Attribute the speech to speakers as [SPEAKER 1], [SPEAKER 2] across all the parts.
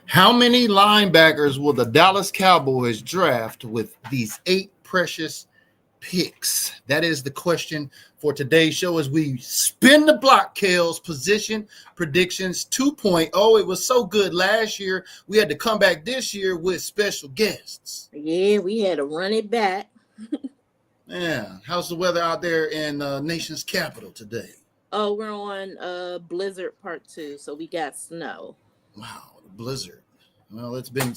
[SPEAKER 1] How many linebackers will the Dallas Cowboys draft with these 8 precious picks? That is the question for today's show as we spin the block, Kale's position predictions 2.0. It was so good last year. We had to come back this year with special guests.
[SPEAKER 2] Yeah, we had to run it back.
[SPEAKER 1] Yeah. How's the weather out there in nation's capital today?
[SPEAKER 2] Oh, we're on Blizzard Part 2, so we got snow.
[SPEAKER 1] Wow, the blizzard. Well, it's been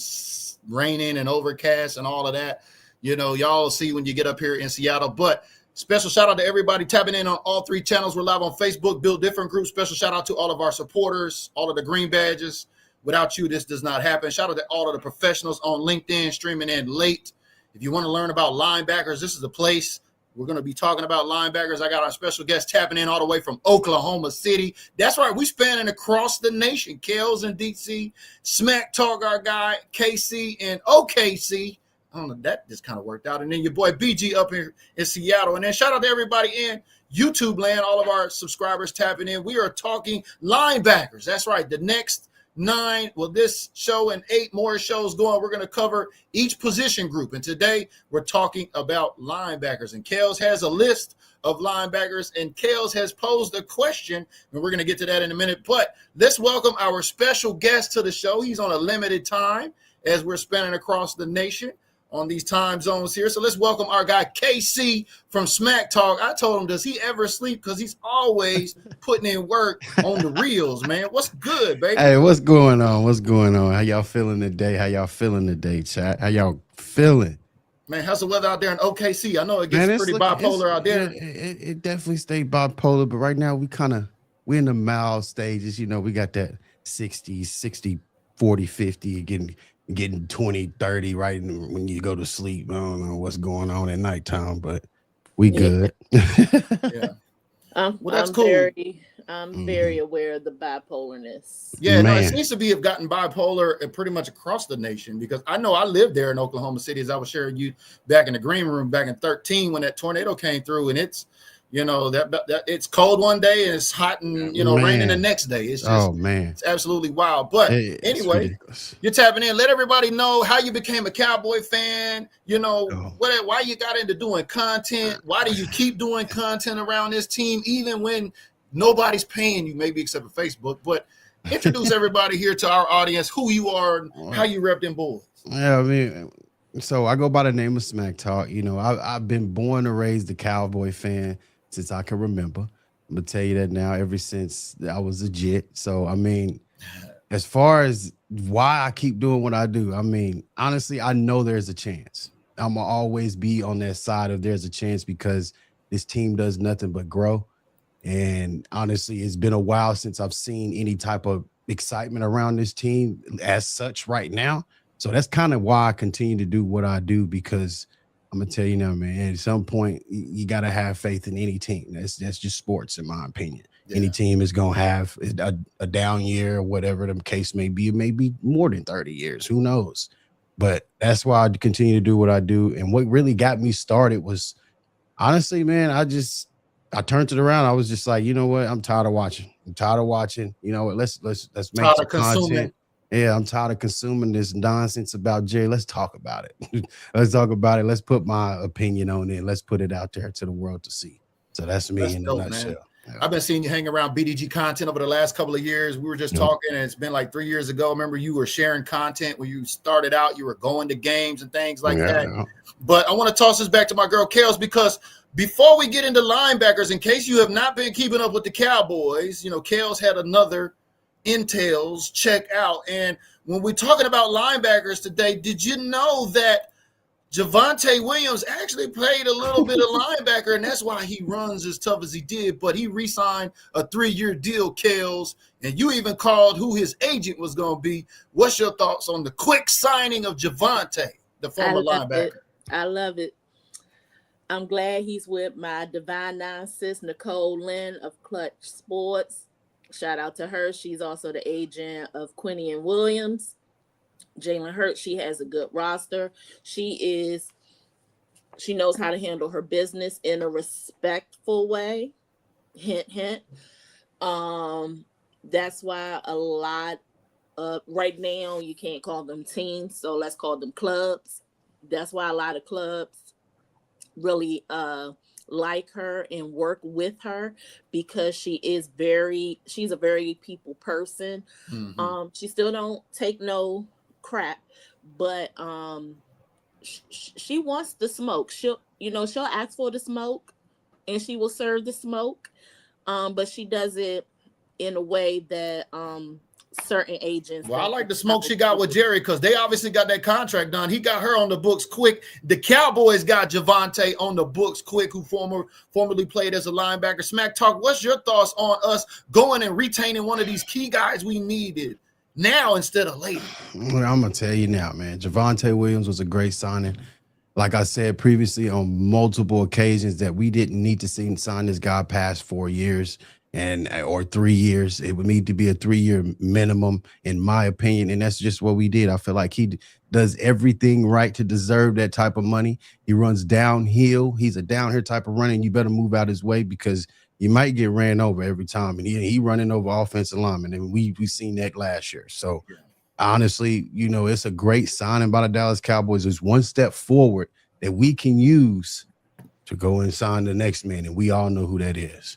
[SPEAKER 1] raining and overcast and all of that. You know, y'all see when you get up here in Seattle. But special shout out to everybody tapping in on all 3 channels. We're live on Facebook, Build Different Groups. Special shout out to all of our supporters, all of the green badges. Without you, this does not happen. Shout out to all of the professionals on LinkedIn streaming in late. If you want to learn about linebackers, this is the place. We're going to be talking about linebackers. I got our special guest tapping in all the way from Oklahoma City. That's right. We spanning across the nation. Kales in DC, Smack Talk, our guy, KC and OKC. I don't know. That just kind of worked out. And then your boy BG up here in Seattle. And then shout out to everybody in YouTube land, all of our subscribers tapping in. We are talking linebackers. That's right. The next 9, well, this show and 8 more shows going, we're going to cover each position group. And today we're talking about linebackers. And Kales has a list of linebackers, and Kales has posed a question, and we're going to get to that in a minute. But let's welcome our special guest to the show. He's on a limited time as we're spanning across the nation on these time zones here. So let's welcome our guy KC from Smack Talk. I told him, does he ever sleep? Because he's always putting in work on the reels, man. What's good, baby?
[SPEAKER 3] Hey, what's going on? What's going on? How y'all feeling today? How y'all feeling today, chat? How y'all feeling?
[SPEAKER 1] Man, how's the weather out there in OKC? I know it gets pretty bipolar out there.
[SPEAKER 3] It definitely stayed bipolar, but right now we're in the mild stages. You know, we got that 60, 40, 50, getting 20, 30 right when you go to sleep. I don't know what's going on at nighttime, but we good.
[SPEAKER 1] Yeah.
[SPEAKER 2] Well, that's cool. I'm very aware of the bipolarness.
[SPEAKER 1] Yeah, no, it seems to have gotten bipolar pretty much across the nation, because I know I lived there in Oklahoma City, as I was sharing you back in the green room back in 2013 when that tornado came through, and it's, you know, that it's cold one day and it's hot and, you know, raining the next day. It's just, it's absolutely wild. But anyway, you're tapping in. Let everybody know how you became a Cowboy fan. You know, why you got into doing content. Why do you keep doing content around this team, even when nobody's paying you, maybe except for Facebook? But introduce everybody here to our audience, who you are and how you rep them boys.
[SPEAKER 3] Yeah, I mean, so I go by the name of Smack Talk. You know, I've been born and raised a Cowboy fan since I can remember. I'm gonna tell you that now, ever since I was a Jet. So I mean, as far as why I keep doing what I do, I mean, honestly, I know there's a chance. I'm gonna always be on that side of there's a chance, because this team does nothing but grow. And honestly, it's been a while since I've seen any type of excitement around this team as such right now. So that's kind of why I continue to do what I do, because I'm gonna tell you now, man, at some point you gotta have faith in any team. That's just sports, in my opinion. Yeah. Any team is gonna have a down year or whatever the case may be. It may be more than 30 years, who knows? But that's why I continue to do what I do. And what really got me started was, honestly, man, I turned it around. I was just like, you know what? I'm tired of watching. You know what? Let's make some content. Yeah, I'm tired of consuming this nonsense about Jay. Let's talk about it. Let's talk about it. Let's put my opinion on it. Let's put it out there to the world to see. So that's me in a nutshell.
[SPEAKER 1] Yeah. I've been seeing you hang around BDG content over the last couple of years. We were just talking, and it's been like 3 years ago. I remember you were sharing content when you started out. You were going to games and things like that. Yeah. But I want to toss this back to my girl Kales, because before we get into linebackers, in case you have not been keeping up with the Cowboys, you know, Kales had another Intel's check out. And when we're talking about linebackers today, did you know that Javonte Williams actually played a little bit of linebacker, and that's why he runs as tough as he did? But he re-signed a 3-year deal, Kales, and you even called who his agent was going to be. What's your thoughts on the quick signing of Javonte, the former linebacker?
[SPEAKER 2] I love it. I'm glad he's with my divine nine sis, Nicole Lynn of Clutch Sports. Shout out to her. She's also the agent of Quinny and Williams. Jalen Hurts, she has a good roster. She knows how to handle her business in a respectful way. Hint, hint. That's why a lot Right now, you can't call them teams, so let's call them clubs. That's why a lot of clubs really like her and work with her, because she's a very people person. She still don't take no crap, but she wants the smoke. She'll ask for the smoke, and she will serve the smoke, but she does it in a way that certain agents
[SPEAKER 1] Well, I
[SPEAKER 2] don't
[SPEAKER 1] like the
[SPEAKER 2] allow
[SPEAKER 1] smoke
[SPEAKER 2] her
[SPEAKER 1] she
[SPEAKER 2] to
[SPEAKER 1] got
[SPEAKER 2] do
[SPEAKER 1] with
[SPEAKER 2] it.
[SPEAKER 1] Jerry, because they obviously got that contract done. He got her on the books quick. The Cowboys got Javonte on the books quick, who formerly played as a linebacker. Smack Talk, what's your thoughts on us going and retaining one of these key guys we needed now instead of later?
[SPEAKER 3] Well, I'm gonna tell you now, man. Javonte Williams was a great signing. Like I said previously on multiple occasions, that we didn't need to sign this guy past 4 years or 3 years. It would need to be a 3-year minimum, in my opinion, and that's just what we did. I feel like he does everything right to deserve that type of money. He runs downhill. He's a downhill type of running. You better move out his way, because you might get ran over every time, and he running over offensive linemen, and we seen that last year. So honestly, it's a great signing by the Dallas Cowboys. It's one step forward that we can use to go and sign the next man, and we all know who that is.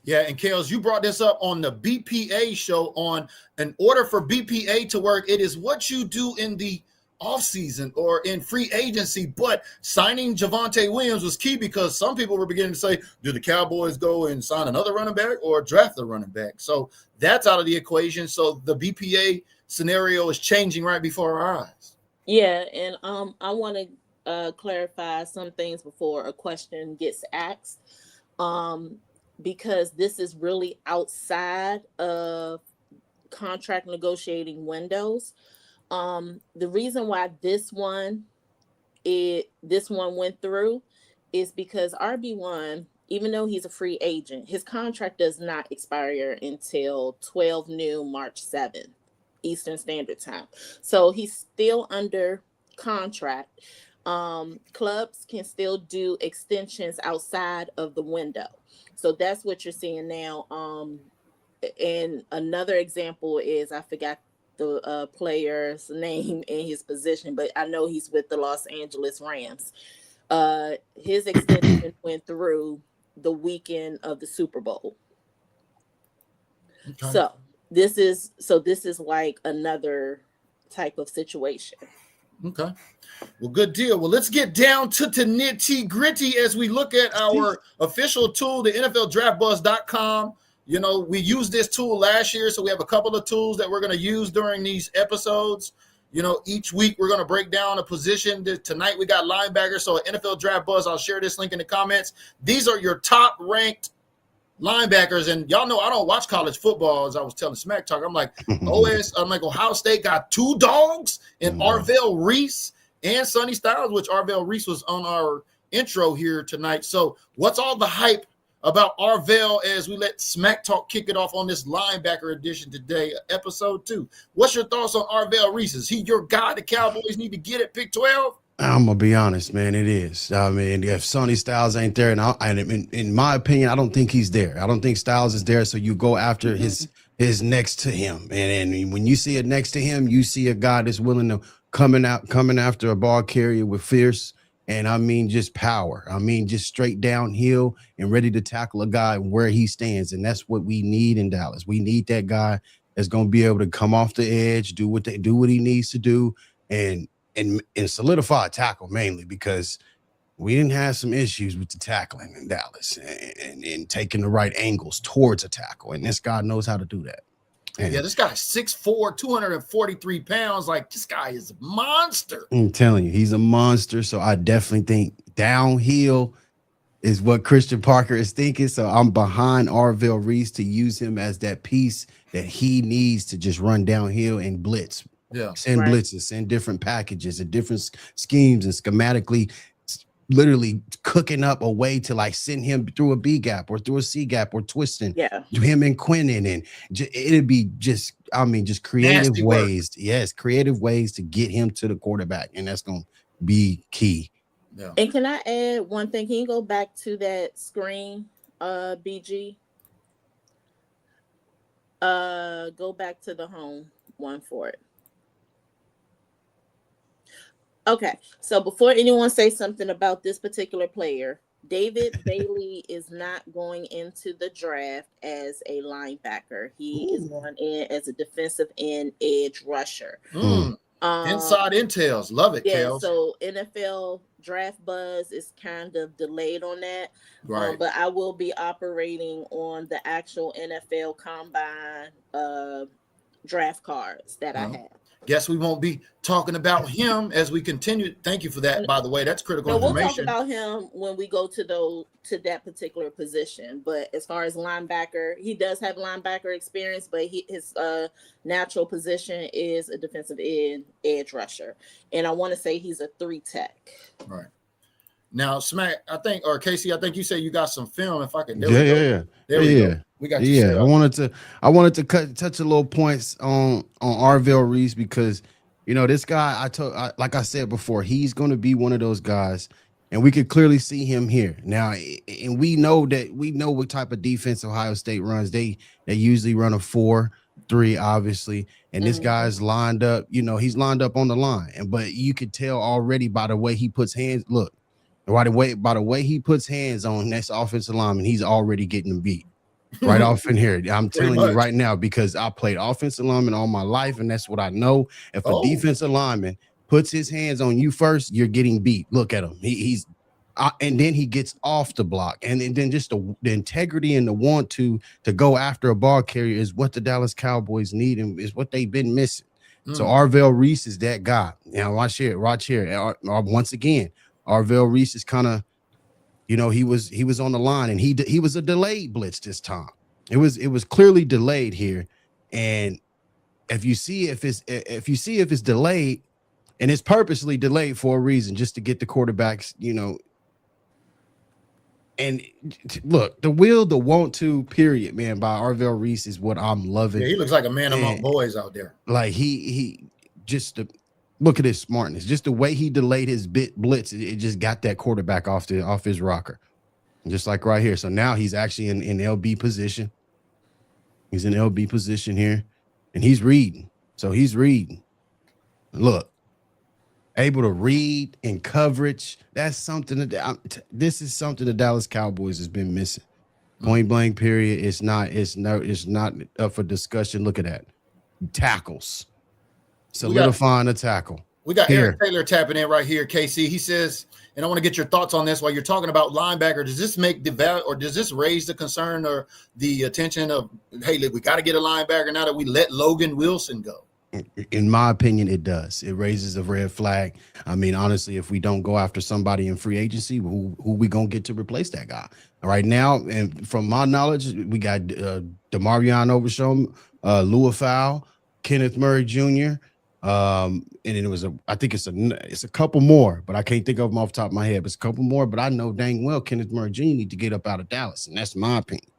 [SPEAKER 1] Yeah, and Kales, you brought this up on the BPA show. On in order for BPA to work, it is what you do in the offseason or in free agency. But signing Javonte Williams was key, because some people were beginning to say, do the Cowboys go and sign another running back or draft a running back? So that's out of the equation. So the BPA scenario is changing right before our eyes.
[SPEAKER 2] Yeah, and I want to clarify some things before a question gets asked, because this is really outside of contract negotiating windows. The reason why this one went through is because RB1, even though he's a free agent, his contract does not expire until 12 noon March 7th Eastern Standard Time. So he's still under contract. Clubs can still do extensions outside of the window. So that's what you're seeing now. And another example is, I forgot the player's name and his position, but I know he's with the Los Angeles Rams. His extension went through the weekend of the Super Bowl.
[SPEAKER 1] Okay.
[SPEAKER 2] So this is like another type of situation.
[SPEAKER 1] Okay. Well, good deal. Well, let's get down to the nitty gritty as we look at our official tool, the NFLDraftBuzz.com. We used this tool last year, so we have a couple of tools that we're going to use during these episodes. Each week we're going to break down a position. Tonight we got linebackers. So at NFL Draft Buzz, I'll share this link in the comments. These are your top ranked linebackers, and y'all know I don't watch college football. As I was telling Smack Talk, I'm like Ohio State got two dogs in Arvell Reese and Sonny Styles, which Arvell Reese was on our intro here tonight. So what's all the hype about Arvell as we let Smack Talk kick it off on this linebacker edition today, episode 2? What's your thoughts on Arvell Reese? Is he your guy the Cowboys need to get at pick 12?
[SPEAKER 3] I'm gonna be honest, man. It is. I mean, if Sonny Styles ain't there, and in my opinion, I don't think he's there. I don't think Styles is there. So you go after his next to him, and when you see it next to him, you see a guy that's willing to coming after a ball carrier with fierce, and I mean just power. I mean just straight downhill and ready to tackle a guy where he stands, and that's what we need in Dallas. We need that guy that's gonna be able to come off the edge, do what he needs to do, and solidify a tackle, mainly because we didn't have some issues with the tackling in Dallas and taking the right angles towards a tackle. And this guy knows how to do that. And
[SPEAKER 1] yeah, this guy's 6'4", 243 pounds. Like, this guy is a monster.
[SPEAKER 3] I'm telling you, he's a monster. So I definitely think downhill is what Christian Parker is thinking. So I'm behind Arvell Reese to use him as that piece that he needs to just run downhill and blitz.
[SPEAKER 1] Yeah,
[SPEAKER 3] send blitzes, send different packages and different schemes, and schematically literally cooking up a way to like send him through a B gap or through a C gap or twisting him and Quinnen, and it'd be just creative
[SPEAKER 1] nasty
[SPEAKER 3] ways.
[SPEAKER 1] Work.
[SPEAKER 3] Yes, creative ways to get him to the quarterback, and that's gonna be key.
[SPEAKER 2] Yeah. And can I add one thing? Can you go back to that screen, BG? Go back to the home. one for it. Okay, so before anyone says something about this particular player, David Bailey is not going into the draft as a linebacker. He is going in as a defensive end edge rusher.
[SPEAKER 1] Inside intels. Love it,
[SPEAKER 2] Yeah,
[SPEAKER 1] Kels.
[SPEAKER 2] so NFL draft buzz is kind of delayed on that.
[SPEAKER 1] Right.
[SPEAKER 2] But I will be operating on the actual NFL combine draft cards that I have.
[SPEAKER 1] Guess we won't be talking about him as we continue. Thank you for that, by the way. That's critical information.
[SPEAKER 2] We'll talk about him when we go to that particular position. But as far as linebacker, he does have linebacker experience, but his natural position is a defensive end edge rusher. And I want to say he's a 3 tech.
[SPEAKER 1] Right. Now, Smack, I think, or Casey, I think you said you got some film. If I could,
[SPEAKER 3] There we go. We got
[SPEAKER 1] you.
[SPEAKER 3] I wanted to touch a little points on Arvell Reese, because this guy, like I said before, he's going to be one of those guys, and we could clearly see him here now. And we know what type of defense Ohio State runs. They usually run a 4-3, obviously, and this guy's lined up. He's lined up on the line, but you could tell already by the way he puts hands. Look. By the way he puts hands on this offensive lineman, he's already getting beat right off in here. I'm telling you right now, because I played offensive lineman all my life, and that's what I know. If a defensive lineman puts his hands on you first, you're getting beat. Look at him. And then he gets off the block, and then just the integrity and the want to go after a ball carrier is what the Dallas Cowboys need, and is what they've been missing. So Arvell Reese is that guy. Now watch here. Once again. Arvell Reese is kind of, he was on the line, and he was a delayed blitz this time. It was clearly delayed here, and if you see if it's delayed, and it's purposely delayed for a reason, just to get the quarterbacks, And look, the want to period, man, by Arvell Reese is what I'm loving.
[SPEAKER 1] Yeah, he looks like a man among boys out there.
[SPEAKER 3] Like he just look at his smartness, just the way he delayed his blitz. It just got that quarterback off his rocker, just like right here. So now he's actually in LB position. He's in LB position here, and he's reading. So he's reading. Look, able to read in coverage. That's something this is something the Dallas Cowboys has been missing. Point blank period. It's not up for discussion. Look at that. Tackles. Solidifying a tackle.
[SPEAKER 1] We got Eric Taylor tapping in right here, KC. He says, and I want to get your thoughts on this while you're talking about linebacker. Does this make the value, or does this raise the concern or the attention of, hey, look, we got to get a linebacker now that we let Logan Wilson go?
[SPEAKER 3] In my opinion, it does. It raises a red flag. I mean, honestly, if we don't go after somebody in free agency, who we gonna get to replace that guy? Right now, and from my knowledge, we got DeMarvion Overshown, Luafau, Kenneth Murray Jr., and it was I think it's a couple more, but I can't think of them off the top of my head. But it's a couple more, but I know dang well Kenneth Murray Jr. need to get up out of Dallas, and that's my opinion.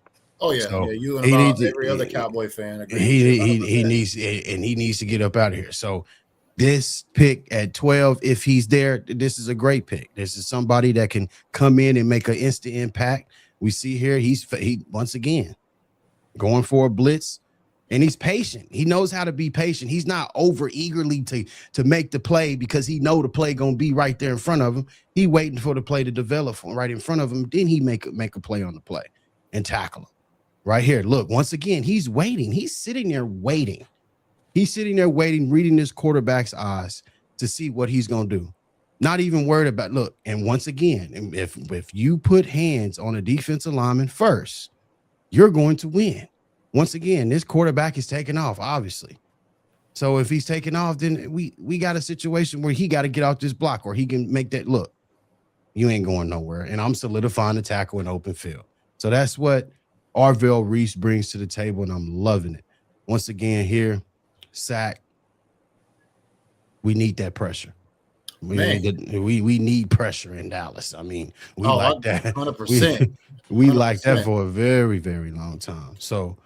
[SPEAKER 1] Oh yeah, so you and every other Cowboy fan agree.
[SPEAKER 3] He needs to get up out of here. So this pick at 12, if he's there, this is a great pick. This is somebody that can come in and make an instant impact. We see here he once again going for a blitz. And he's patient. He knows how to be patient. He's not over eagerly to make the play because he know the play gonna be right there in front of him. He waiting for the play to develop right in front of him. Then he make a play on the play and tackle him. Right here. Look, once again, he's waiting. He's sitting there waiting. He's sitting there waiting, reading this quarterback's eyes to see what he's gonna do. Not even worried about look. And once again, if you put hands on a defensive lineman first, you're going to win. Once again, this quarterback is taking off, obviously. So if he's taking off, then we got a situation where he got to get off this block, or he can make that look. You ain't going nowhere. And I'm solidifying the tackle in open field. So that's what Arvell Reese brings to the table, and I'm loving it. Once again, here, sack. We need that pressure. We need pressure in Dallas. I mean, we like that.
[SPEAKER 1] 100%.
[SPEAKER 3] We like that for a very, very long time. So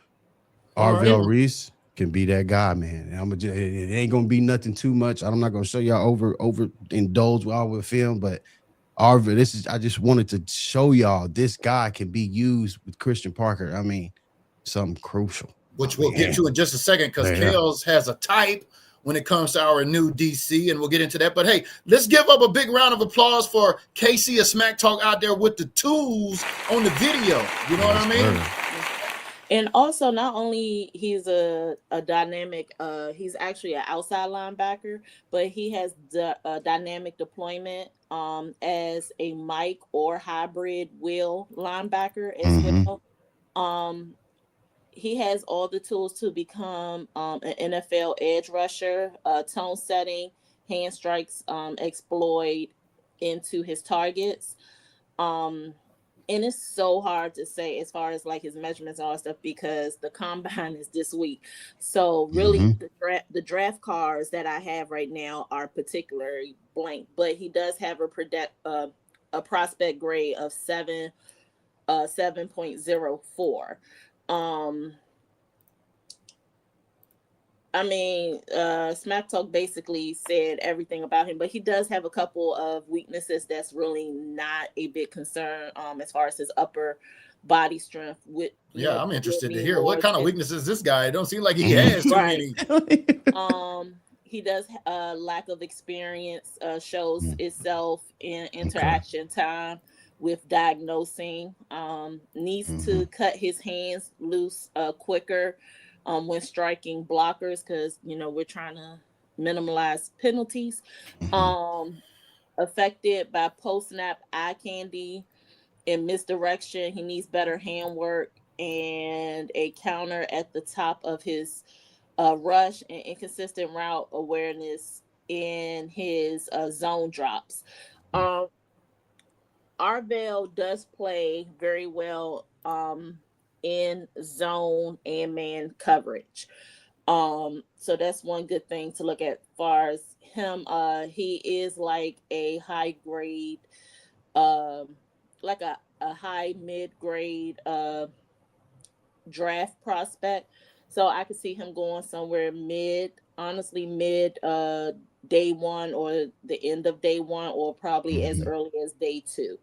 [SPEAKER 3] Arvell Reese can be that guy, man. It ain't gonna be nothing too much. I'm not gonna show y'all over indulge with all the film, but Arvell, I just wanted to show y'all this guy can be used with Christian Parker. I mean, something crucial.
[SPEAKER 1] which we'll get to in just a second, because Kales has a type when it comes to our new DC, and we'll get into that. But hey, let's give up a big round of applause for KC of Smack Talk out there with the tools on the video. You know what I mean?
[SPEAKER 2] And also, not only he's a dynamic, he's actually an outside linebacker, but he has dynamic deployment as a Mike or hybrid will linebacker as well. He has all the tools to become an NFL edge rusher, tone setting, hand strikes, exploit into his targets. And it's so hard to say as far as like his measurements and all that stuff, because the combine is this week. So really the draft cards that I have right now are particularly blank, but he does have a prospect grade of 7.04. I mean, Smack Talk basically said everything about him, but he does have a couple of weaknesses that's really not a big concern as far as his upper body strength.
[SPEAKER 1] I'm interested to hear what kind of weaknesses this guy. It don't seem like he has too many.
[SPEAKER 2] He does lack of experience shows itself in interaction time with diagnosing. Needs to cut his hands loose quicker when striking blockers, because we're trying to minimize penalties. Affected by post-snap eye candy and misdirection. He needs better handwork and a counter at the top of his rush, and inconsistent route awareness in his zone drops. Arvell does play very well in zone and man coverage. So that's one good thing to look at as far as him. He is like a high grade, like a high mid-grade draft prospect. So I could see him going somewhere mid day one or the end of day one, or probably as early as day two.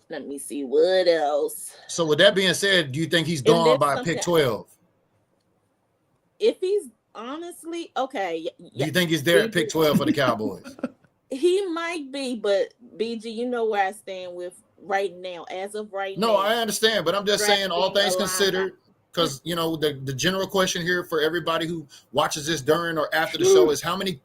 [SPEAKER 2] Let me see what else.
[SPEAKER 1] So with that being said, do you think he's gone by pick 12?
[SPEAKER 2] If he's honestly okay,
[SPEAKER 1] do you think he's there at pick 12 for the Cowboys?
[SPEAKER 2] He might be, but BG, you know where I stand with right now, as of right now.
[SPEAKER 1] No, I understand, but I'm just saying, all things considered, because the general question here for everybody who watches this during or after the show is how many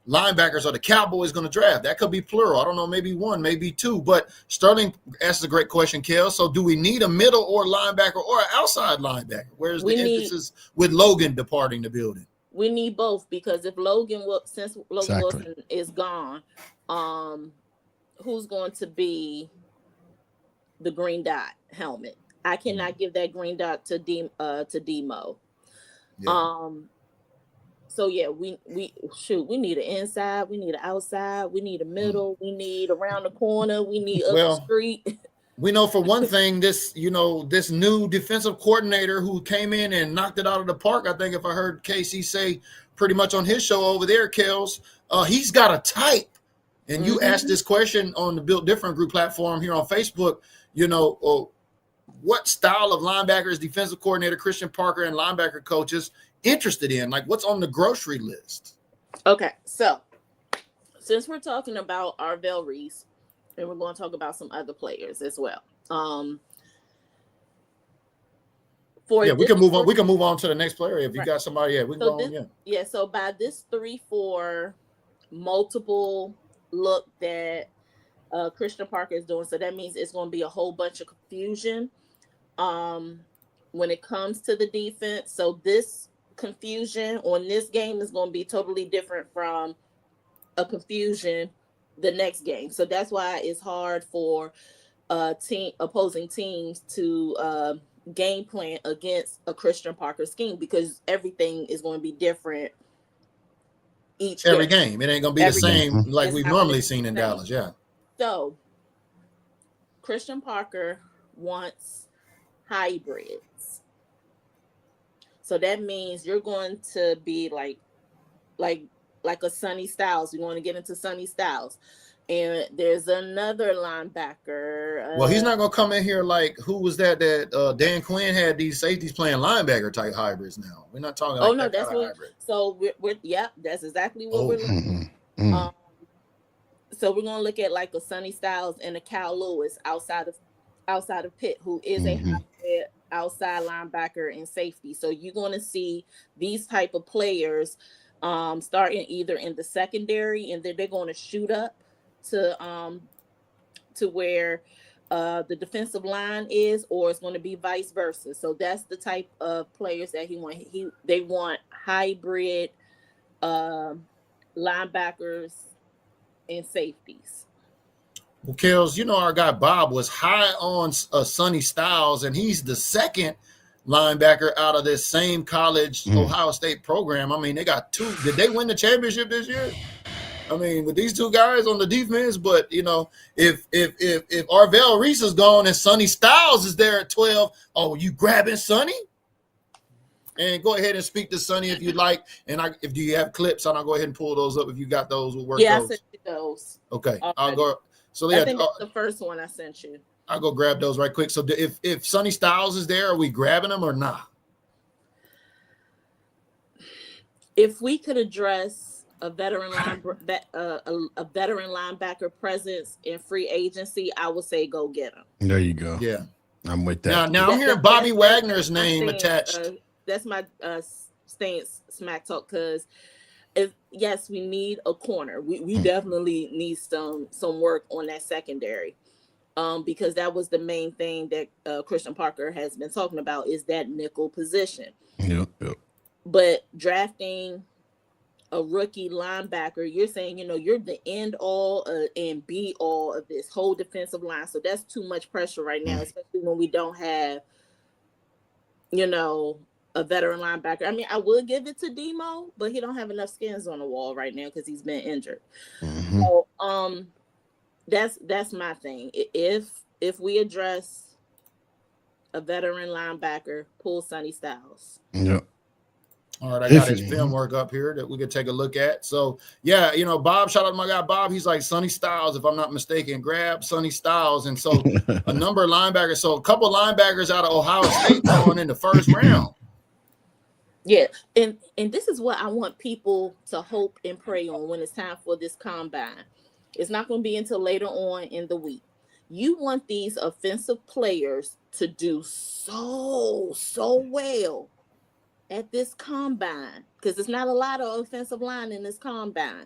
[SPEAKER 1] linebackers are the Cowboys going to draft? That could be plural. I don't know, maybe one, maybe two. But Sterling asks a great question, Kel. So do we need a middle or linebacker or an outside linebacker? Where's the emphasis with Logan departing the building?
[SPEAKER 2] We need both, because if since Logan Wilson is gone, who's going to be the green dot helmet? I cannot give that green dot to Demo. Yeah. So yeah, we need an inside, we need an outside, we need a middle, we need around the corner, we need up the street.
[SPEAKER 1] We know for one thing, this new defensive coordinator who came in and knocked it out of the park. I think if I heard Casey say pretty much on his show over there, Kels, he's got a type. And you asked this question on the Built Different group platform here on Facebook, what style of linebackers defensive coordinator Christian Parker and linebacker coaches interested in? Like, what's on the grocery list?
[SPEAKER 2] Okay, so since we're talking about Arvell Reese, and we're going to talk about some other players as well.
[SPEAKER 1] We can move on. We can move on to the next player if you got somebody. Yeah, we can go on.
[SPEAKER 2] Yeah. So by this 3-4 multiple look that Christian Parker is doing, so that means it's going to be a whole bunch of confusion when it comes to the defense. So this confusion on this game is going to be totally different from a confusion the next game. So that's why it's hard for opposing teams to game plan against a Christian Parker scheme, because everything is going to be different every
[SPEAKER 1] game. It ain't going to be the same like we've normally seen in Dallas. Yeah.
[SPEAKER 2] So Christian Parker wants hybrids. So that means you're going to be like a Sonny Styles. You're going to get into Sonny Styles. And there's another linebacker.
[SPEAKER 1] Well, he's not gonna come in here like who was that Dan Quinn had these safeties playing linebacker type hybrids. Now we're not talking like that
[SPEAKER 2] that's
[SPEAKER 1] kind of
[SPEAKER 2] what.
[SPEAKER 1] hybrid.
[SPEAKER 2] So that's exactly what we're looking.
[SPEAKER 3] Mm.
[SPEAKER 2] So we're gonna look at like a Sonny Styles and a Cal Lewis outside of Pitt, who is a hybrid outside linebacker and safety. So you're gonna see these type of players starting either in the secondary, and then they're going to shoot up to where the defensive line is, or it's going to be vice versa. So that's the type of players that they want hybrid linebackers and safeties.
[SPEAKER 1] Well, Kels, you know our guy Bob was high on Sonny Styles, and he's the second linebacker out of this same college Ohio State program. I mean, they got two. Did they win the championship this year? I mean, with these two guys on the defense, but you know, if Arvell Reese is gone and Sonny Styles is there at 12, oh, you grabbing Sonny? And go ahead and speak to Sonny if you'd like. And if you have clips, I'll go ahead and pull those up if you got those. We'll work those.
[SPEAKER 2] I sent you those.
[SPEAKER 1] Okay,
[SPEAKER 2] already.
[SPEAKER 1] I'll go. So yeah,
[SPEAKER 2] I think that's the first one I sent you.
[SPEAKER 1] I'll go grab those right quick. So if Sonny Styles is there, are we grabbing him or not?
[SPEAKER 2] If we could address a veteran linebacker presence in free agency, I would say go get him.
[SPEAKER 3] There you go.
[SPEAKER 1] Yeah,
[SPEAKER 3] I'm with that.
[SPEAKER 1] Now I'm hearing Bobby Wagner's name attached.
[SPEAKER 2] That's my stance, Smack Talk, because yes, we need a corner. We definitely need some work on that secondary, because that was the main thing that Christian Parker has been talking about, is that nickel position.
[SPEAKER 3] Yep.
[SPEAKER 2] But drafting a rookie linebacker, you're saying, you're the end all and be all of this whole defensive line. So that's too much pressure right now, especially when we don't have, a veteran linebacker. I mean, I would give it to Demo, but he don't have enough skins on the wall right now because he's been injured. So that's my thing. If we address a veteran linebacker, pull Sonny Styles.
[SPEAKER 3] Yep.
[SPEAKER 1] All right, I got his film work up here that we could take a look at. So, yeah, Bob, shout out to my guy Bob. He's like Sonny Styles, if I'm not mistaken. Grab Sonny Styles. And so a number of linebackers. So a couple of linebackers out of Ohio State going in the first round.
[SPEAKER 2] Yeah, and this is what I want people to hope and pray on when it's time for this combine. It's not going to be until later on in the week. You want these offensive players to do so well at this combine, because there's not a lot of offensive line in this combine.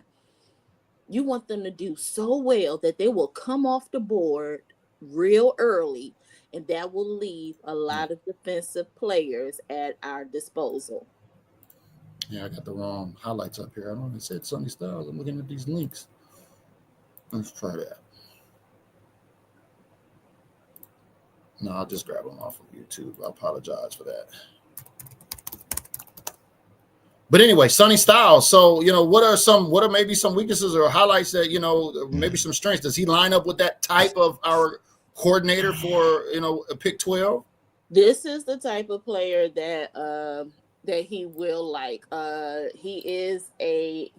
[SPEAKER 2] You want them to do so well that they will come off the board real early, and that will leave a lot of defensive players at our disposal.
[SPEAKER 1] Yeah, I got the wrong highlights up here. I don't know. It said Sonny Styles. I'm looking at these links. Let's try that. No, I'll just grab them off of YouTube. I apologize for that. But anyway, Sonny Styles. So, what are maybe some weaknesses or highlights that, maybe some strengths? Does he line up with that type of our coordinator for, a pick 12?
[SPEAKER 2] This is the type of player that he will like. He is a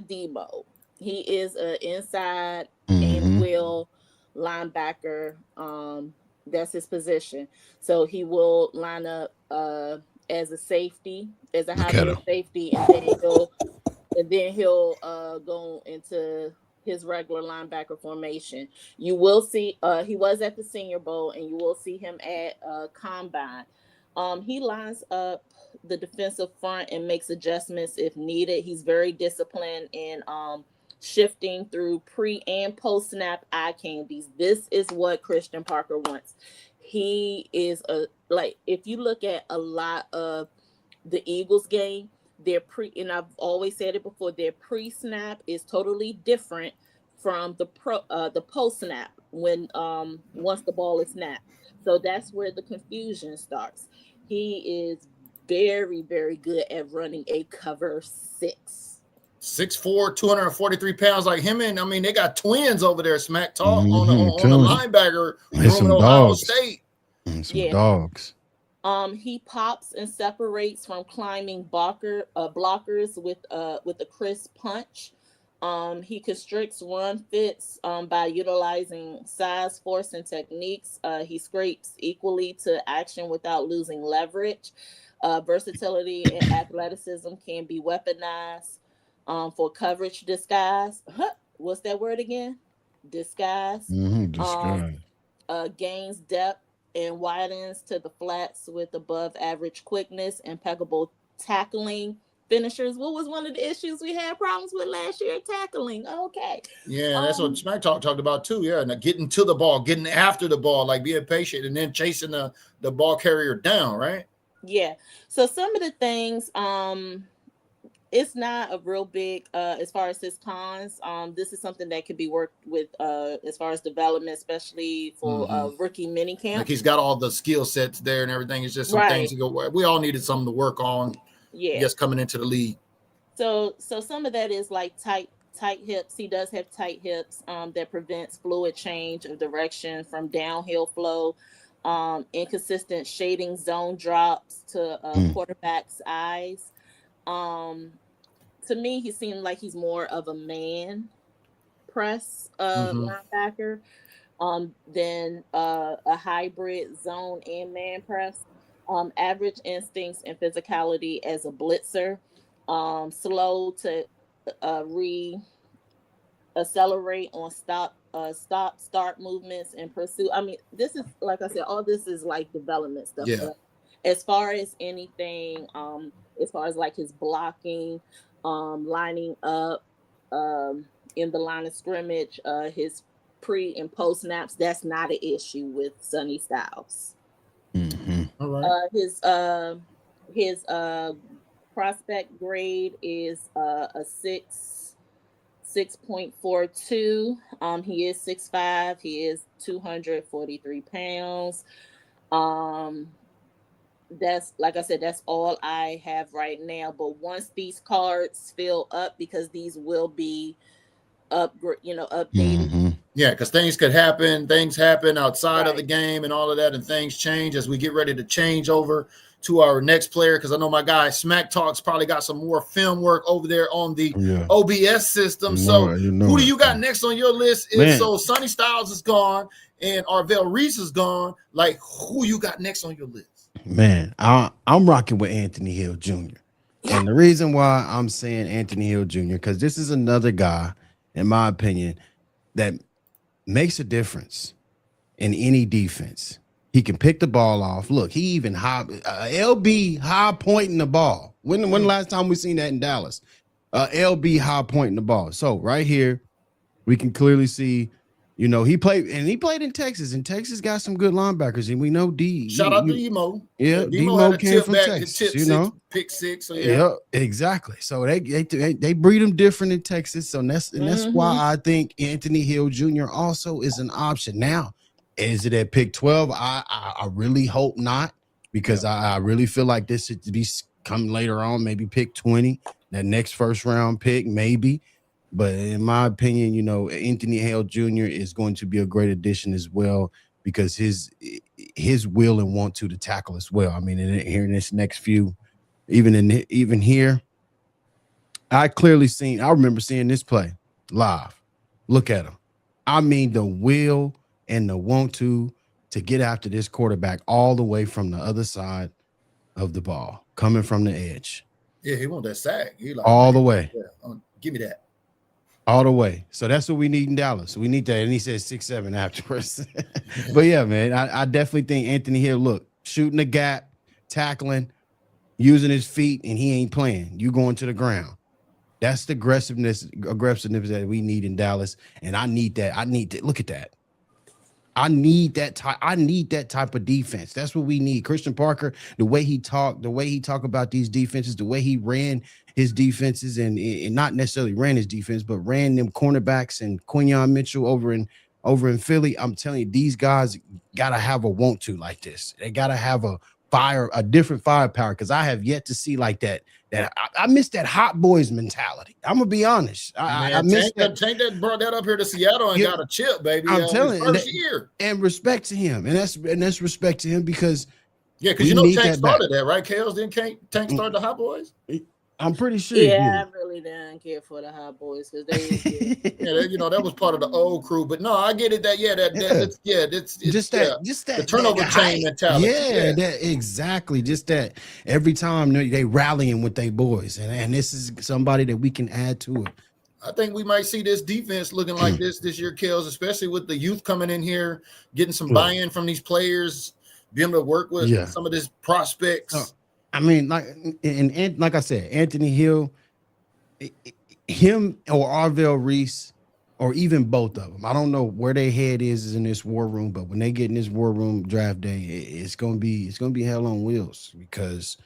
[SPEAKER 2] Demo. He is an inside and will linebacker. That's his position. So he will line up as a safety, as a hybrid safety, and then he'll go into his regular linebacker formation. You will see he was at the Senior Bowl, and you will see him at Combine. He lines up the defensive front and makes adjustments if needed. He's very disciplined in shifting through pre and post snap eye candies. This is what Christian Parker wants. He is if you look at a lot of the Eagles game, and I've always said it before, their pre-snap is totally different from the post snap when once the ball is snapped. So that's where the confusion starts. He is very, very good at running a cover 6.
[SPEAKER 1] 6'4", 243 pounds, like him. And I mean, they got twins over there, Smack Talk, on the linebacker from Ohio State.
[SPEAKER 3] Some dogs.
[SPEAKER 2] He pops and separates from climbing blockers with a crisp punch. He constricts run fits by utilizing size, force, and techniques. He scrapes equally to action without losing leverage. Versatility and athleticism can be weaponized for coverage disguise. What's that word again? Disguise. Um,
[SPEAKER 3] Disgust.
[SPEAKER 2] Gains depth and widens to the flats with above average quickness, impeccable tackling. Finishers. What was one of the issues we had problems with last year? Tackling. Okay.
[SPEAKER 1] Yeah, that's what Smack Talk talked about too. Yeah, and getting to the ball, getting after the ball, like being patient, and then chasing the ball carrier down. Right.
[SPEAKER 2] Yeah. So some of the things, it's not a real big as far as his cons. This is something that could be worked with as far as development, especially for rookie mini
[SPEAKER 1] Like
[SPEAKER 2] camp.
[SPEAKER 1] he's got all the skill sets there and everything. It's just some things to go. We all needed something to work on.
[SPEAKER 2] Yeah.
[SPEAKER 1] Just coming into the league.
[SPEAKER 2] So some of that is like tight hips. He does have tight hips that prevents fluid change of direction from downhill flow. Inconsistent shading zone drops to quarterback's eyes. To me, he seemed like he's more of a man press linebacker than a hybrid zone and man press. Average instincts and physicality as a blitzer. Slow to accelerate on start movements and pursuit. I mean, this is, like I said, all this is like development stuff.
[SPEAKER 1] Yeah.
[SPEAKER 2] As far as anything, as far as like his blocking, lining up in the line of scrimmage, his pre and post snaps, that's not an issue with Sonny Styles.
[SPEAKER 1] All right.
[SPEAKER 2] His prospect grade is a 6.42. He is 6'5". He is 243 pounds. That's, like I said, that's all I have right now. But once these cards fill up, because these will be updated.
[SPEAKER 1] Yeah, because things could happen. Things happen outside of the game and all of that, and things change as we get ready to change over to our next player. Because I know my guy Smack Talk's probably got some more film work over there on the OBS system. Who do you got next on your list? So Sonny Styles is gone and Arvell Reese is gone. Like, who you got next on your list?
[SPEAKER 3] Man, I'm rocking with Anthony Hill Jr. And the reason why I'm saying Anthony Hill Jr. because this is another guy, in my opinion, that makes a difference in any defense. He can pick the ball off. Look, he even LB high pointing the ball. When the last time we seen that in Dallas? LB high pointing the ball. So right here, we can clearly see, he played in Texas, and Texas got some good linebackers, and we know
[SPEAKER 1] Shout out to Emo.
[SPEAKER 3] Yeah, Demo came from Texas,
[SPEAKER 1] pick six. So
[SPEAKER 3] yeah, exactly. So they breed them different in Texas. So that's why I think Anthony Hill Jr. also is an option. Now, is it at pick 12? I really hope not, because I really feel like this should be coming later on, maybe pick 20, that next first round pick, maybe. But in my opinion, Anthony Hill Jr. is going to be a great addition as well, because his will and want to tackle as well. I mean, here in this next few, even here, I remember seeing this play live. Look at him. I mean, the will and the want to get after this quarterback all the way from the other side of the ball, coming from the edge.
[SPEAKER 1] Yeah, he want that sack. He like,
[SPEAKER 3] all the way.
[SPEAKER 1] Yeah, give me that.
[SPEAKER 3] All the way. So that's what we need in Dallas. We need that. And he said 6'7" afterwards. But yeah, man, I definitely think Anthony Hill, look, shooting the gap, tackling, using his feet, and he ain't playing. You going to the ground. That's the aggressiveness that we need in Dallas. And I need that. Look at that. I need that type of defense. That's what we need. Christian Parker, the way he talked about these defenses, the way he ran his defenses, and not necessarily ran his defense, but ran them cornerbacks and Quinyon Mitchell over in Philly. I'm telling you, these guys gotta have a want to like this. They gotta have a different firepower, because I have yet to see like that. I miss that hot boys mentality. I'm gonna be honest. I miss that.
[SPEAKER 1] Tank that brought that up here to Seattle and got a chip, baby.
[SPEAKER 3] I'm telling you,
[SPEAKER 1] first year.
[SPEAKER 3] And respect to him, and that's respect to him, because
[SPEAKER 1] Tank started that, right? Kales, didn't Tank start the Hot Boys?
[SPEAKER 3] I'm pretty sure he
[SPEAKER 2] Yeah,
[SPEAKER 3] did.
[SPEAKER 2] I really didn't care for the Hot Boys because they
[SPEAKER 1] Yeah, that was part of the old crew. But no, I get it. That yeah,
[SPEAKER 3] Just
[SPEAKER 1] yeah,
[SPEAKER 3] that
[SPEAKER 1] the turnover
[SPEAKER 3] that
[SPEAKER 1] chain
[SPEAKER 3] hype.
[SPEAKER 1] mentality.
[SPEAKER 3] Yeah,
[SPEAKER 1] Yeah,
[SPEAKER 3] that exactly. Just that every time they rallying with their boys, and this is somebody that we can add to it.
[SPEAKER 1] I think we might see this defense looking like this year, Kels, especially with the youth coming in here, getting some buy-in from these players, being able to work with
[SPEAKER 3] Yeah.
[SPEAKER 1] some of these prospects.
[SPEAKER 3] I mean, and like I said, Anthony Hill, him or Arvell Reese, or even both of them. I don't know where their head is in this war room, but when they get in this war room draft day, it's gonna be hell on wheels because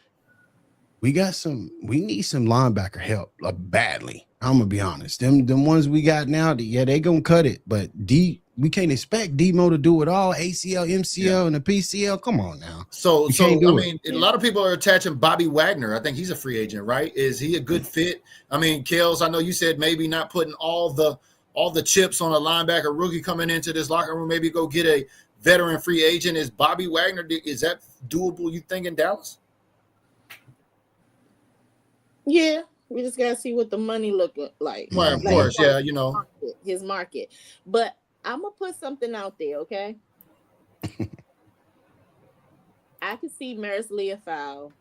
[SPEAKER 3] we need some linebacker help badly. I'm gonna be honest. Them ones we got now, they gonna cut it, but we can't expect Demo to do it all. ACL, MCL, and the PCL. Come on now.
[SPEAKER 1] So
[SPEAKER 3] can't do
[SPEAKER 1] I mean,
[SPEAKER 2] it.
[SPEAKER 1] a lot of people are attaching Bobby Wagner. I think he's a free agent, right? Is he a good fit? I mean, Kels, I know you said maybe not putting all the chips on a linebacker rookie coming into this locker room. Maybe go get a veteran free agent. Is Bobby Wagner? Is that doable? You think in Dallas?
[SPEAKER 2] Yeah, we just gotta see what the money look like.
[SPEAKER 1] Well, of
[SPEAKER 2] Like,
[SPEAKER 1] course,
[SPEAKER 2] as far
[SPEAKER 1] yeah,
[SPEAKER 2] as his market. But I'm gonna put something out there, okay? I could see Maris Leofau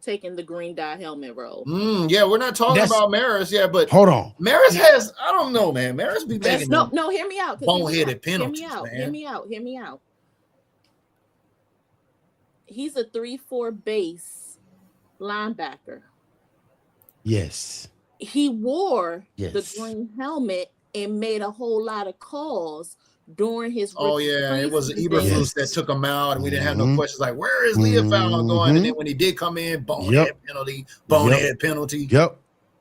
[SPEAKER 2] taking the green dot helmet role.
[SPEAKER 1] Yeah, we're not talking about Maris, but
[SPEAKER 3] hold on.
[SPEAKER 1] Maris has, I don't know, man. Maris be making
[SPEAKER 2] no, hear me out.
[SPEAKER 1] Boneheaded penalties,
[SPEAKER 2] Hear me out. He's a 3-4 base linebacker.
[SPEAKER 3] Yes.
[SPEAKER 2] He wore the green helmet and made a whole lot of calls during his.
[SPEAKER 1] Oh yeah, it was Eberflus that took him out, and we didn't have no questions like where is Leofau going? And then when he did come in, bonehead penalty.
[SPEAKER 3] Yep.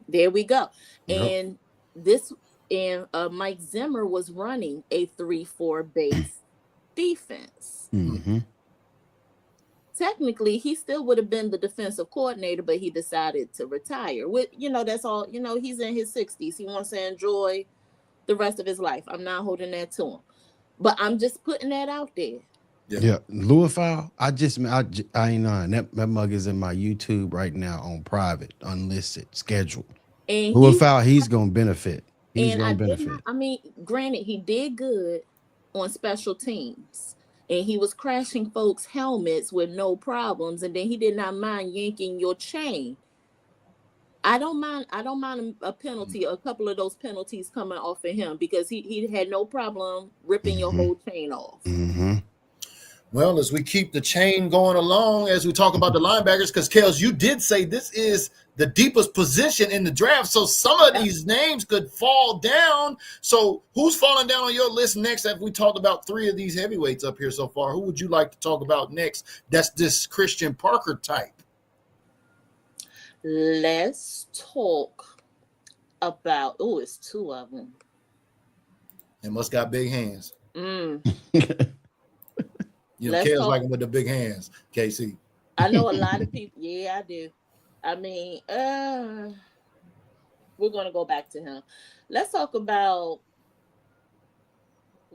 [SPEAKER 2] There we go. And Mike Zimmer was running a 3-4 base defense.
[SPEAKER 3] Mm-hmm.
[SPEAKER 2] Technically, he still would have been the defensive coordinator, but he decided to retire. That's all. He's in his 60s. He wants to enjoy the rest of his life. I'm not holding that to him, but I'm just putting that out there.
[SPEAKER 3] Yeah, Leofau. I ain't on that mug is in my YouTube right now on private, unlisted, scheduled. And Leofau, he's gonna benefit.
[SPEAKER 2] Granted, he did good on special teams. And he was crashing folks' helmets with no problems, and then he did not mind yanking your chain. I don't mind a penalty, a couple of those penalties coming off of him because he had no problem ripping your whole chain off.
[SPEAKER 3] Mm-hmm.
[SPEAKER 1] Well, as we keep the chain going along, as we talk about the linebackers, because Kels, you did say this is the deepest position in the draft, so some of these names could fall down. So who's falling down on your list next? If we talked about 3 of these heavyweights up here so far, who would you like to talk about next? That's this Christian Parker type.
[SPEAKER 2] Let's talk about, it's 2 of them.
[SPEAKER 1] They must got big hands.
[SPEAKER 2] Let's
[SPEAKER 1] Kels like him with the big hands, KC.
[SPEAKER 2] I know a lot of people. Yeah, I do. I mean, we're going to go back to him. Let's talk about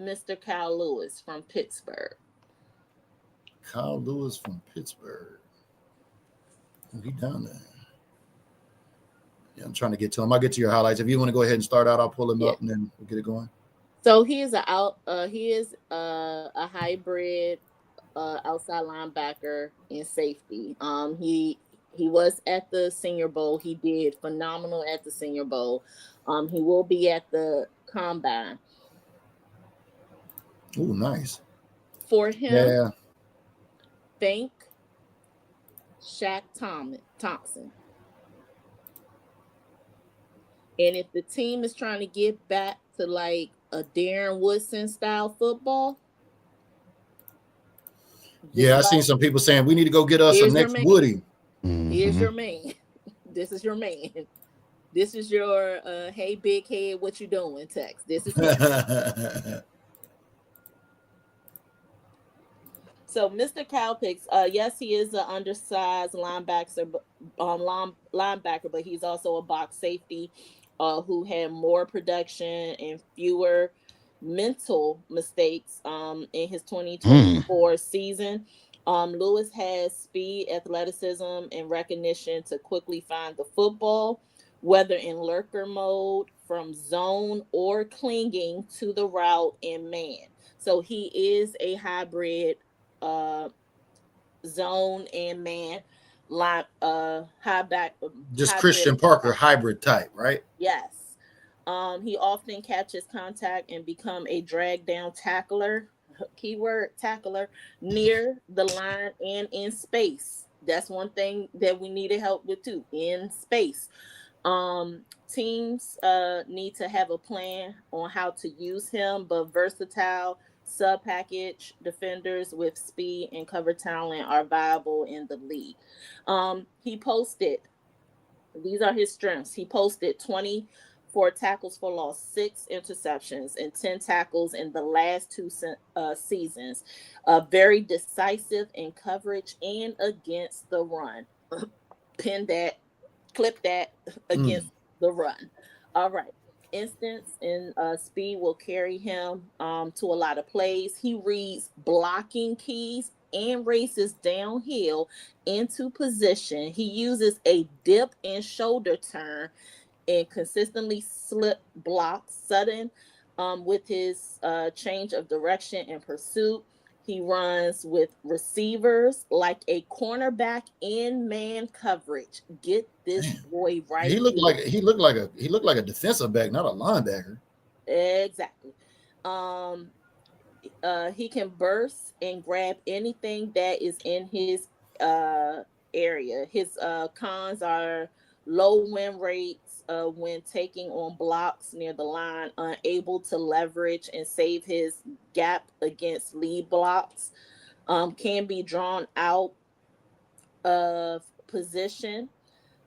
[SPEAKER 2] Mr. Kyle Lewis from Pittsburgh.
[SPEAKER 1] Kyle Lewis from Pittsburgh. He down there. Yeah, I'm trying to get to him. I'll get to your highlights. If you want to go ahead and start out, I'll pull him up and then we'll get it going.
[SPEAKER 2] So he is a hybrid outside linebacker and safety. He was at the Senior Bowl. He did phenomenal at the Senior Bowl. He will be at the Combine.
[SPEAKER 1] Oh, nice.
[SPEAKER 2] For him, think Shaq Thompson. And if the team is trying to get back to like a Darren Woodson style football.
[SPEAKER 1] Yeah, I seen some people saying we need to go get us a next Woody.
[SPEAKER 2] Here's your man. This is your man. This is your hey big head, what you doing text. This is So Mr. Cowpicks, yes, he is an undersized linebacker, but he's also a box safety who had more production and fewer mental mistakes in his 2024 season. Lewis has speed, athleticism, and recognition to quickly find the football, whether in lurker mode, from zone, or clinging to the route and man. So he is a hybrid uh, zone and man line high back
[SPEAKER 1] Just
[SPEAKER 2] hybrid.
[SPEAKER 1] Christian Parker hybrid type, right?
[SPEAKER 2] Yes. He often catches contact and become a drag down tackler, keyword tackler, near the line and in space. That's one thing that we needed help with too, in space. Teams need to have a plan on how to use him, but versatile sub package defenders with speed and cover talent are viable in the league. He posted, these are his strengths. He posted 24 tackles for loss, 6 interceptions, and 10 tackles in the last two seasons. Very decisive in coverage and against the run. Pin that, clip that, against the run. All right. Instance and speed will carry him to a lot of plays. He reads blocking keys and races downhill into position. He uses a dip and shoulder turn and consistently slip blocks sudden with his change of direction and pursuit. He runs with receivers like a cornerback in man coverage. Get this boy right
[SPEAKER 1] He looked
[SPEAKER 2] here.
[SPEAKER 1] like he looked like a defensive back, not a linebacker.
[SPEAKER 2] Exactly. He can burst and grab anything that is in his area. His cons are low win rates when taking on blocks near the line, unable to leverage and save his gap against lead blocks, can be drawn out of position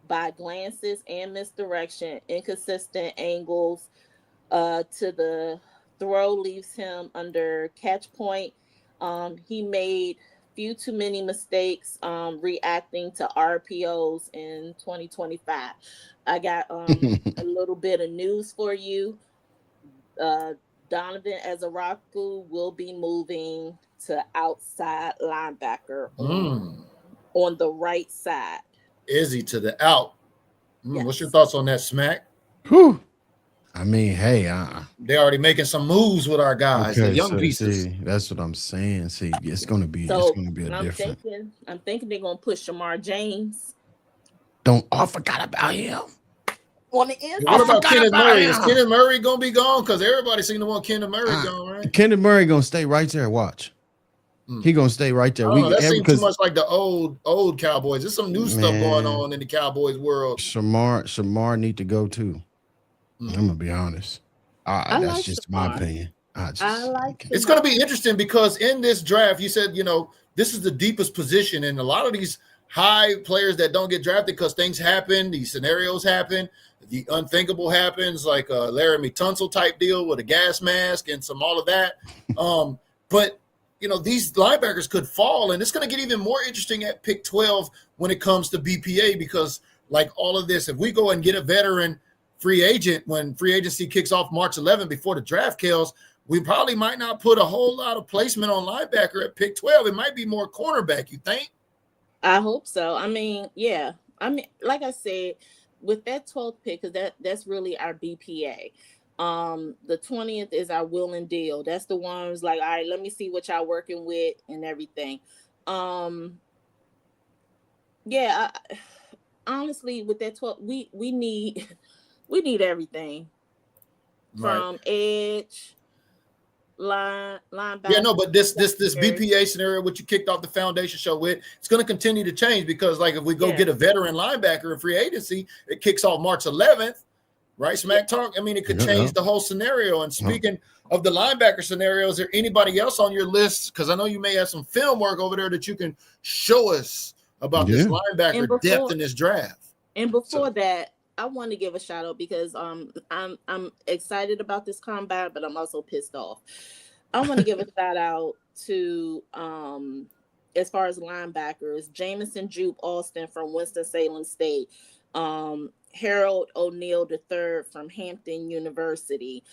[SPEAKER 2] by glances and misdirection, inconsistent angles to the throw leaves him under catch point. He made few too many mistakes reacting to RPOs in 2025. I got a little bit of news for you. Uh, Donovan Ezaraku will be moving to outside linebacker on the right side.
[SPEAKER 1] Izzy to the out.
[SPEAKER 2] Yes.
[SPEAKER 1] What's your thoughts on that, Smack?
[SPEAKER 3] Whew. I mean, hey,
[SPEAKER 1] They're already making some moves with our guys, the
[SPEAKER 3] okay,
[SPEAKER 1] young
[SPEAKER 3] so
[SPEAKER 1] pieces.
[SPEAKER 3] see, that's what I'm saying. See, it's gonna be
[SPEAKER 2] So
[SPEAKER 3] a different.
[SPEAKER 2] I'm thinking they're gonna push Shamar James
[SPEAKER 3] I forgot about him.
[SPEAKER 2] on the inside.
[SPEAKER 1] What about
[SPEAKER 3] forgot
[SPEAKER 1] Kenneth
[SPEAKER 3] about
[SPEAKER 1] Murray?
[SPEAKER 3] him.
[SPEAKER 1] Is Kenneth Murray gonna be gone? Because everybody seemed to want Kenneth Murray gone, right?
[SPEAKER 3] Kenneth Murray gonna stay right there. Watch. He gonna stay right there.
[SPEAKER 1] I don't know. That seems too much like the old Cowboys. There's some new stuff going on in the Cowboys world.
[SPEAKER 3] Shamar need to go too. I'm gonna be honest. That's
[SPEAKER 2] like
[SPEAKER 3] just
[SPEAKER 2] Shamar.
[SPEAKER 3] My opinion.
[SPEAKER 2] I like
[SPEAKER 1] It's going to be interesting because in this draft, you said, this is the deepest position. And a lot of these high players that don't get drafted because things happen, these scenarios happen, the unthinkable happens, like a Laramie Tunsil type deal with a gas mask and all of that. But, these linebackers could fall. And it's going to get even more interesting at pick 12 when it comes to BPA because, like all of this, if we go and get a veteran free agent when free agency kicks off March 11th before the draft kills, we probably might not put a whole lot of placement on linebacker at pick 12. It might be more cornerback, you think?
[SPEAKER 2] I hope so. I mean, yeah. I mean, like I said, with that 12th pick, because that's really our BPA. The 20th is our will and deal. That's the ones like, all right, let me see what y'all working with and everything. Honestly, with that 12, we need everything from edge, linebacker.
[SPEAKER 1] Yeah, no, but this BPA scenario, which you kicked off the foundation show with, it's going to continue to change because, like, if we go get a veteran linebacker in free agency, it kicks off March 11th, right? Smack Talk. I mean, it could change the whole scenario. And speaking of the linebacker scenario, is there anybody else on your list? Because I know you may have some film work over there that you can show us about this linebacker depth in this draft.
[SPEAKER 2] And before that, I want to give a shout out because I'm excited about this combine, but I'm also pissed off. I want to give a shout out to as far as linebackers, Jamison Jupe Austin from Winston-Salem State, Harold O'Neal III from Hampton University,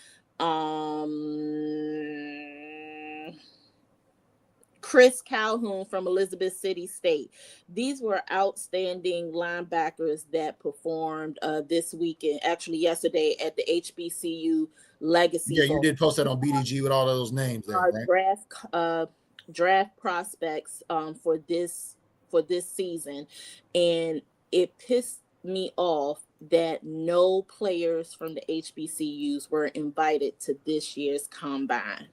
[SPEAKER 2] Chris Calhoun from Elizabeth City State. These were outstanding linebackers that performed this weekend, actually yesterday at the HBCU Legacy
[SPEAKER 1] Yeah, you
[SPEAKER 2] Bowl.
[SPEAKER 1] did post that on BDG with all of those names there,
[SPEAKER 2] Our
[SPEAKER 1] right?
[SPEAKER 2] draft prospects for this season, and it pissed me off that no players from the HBCUs were invited to this year's combine.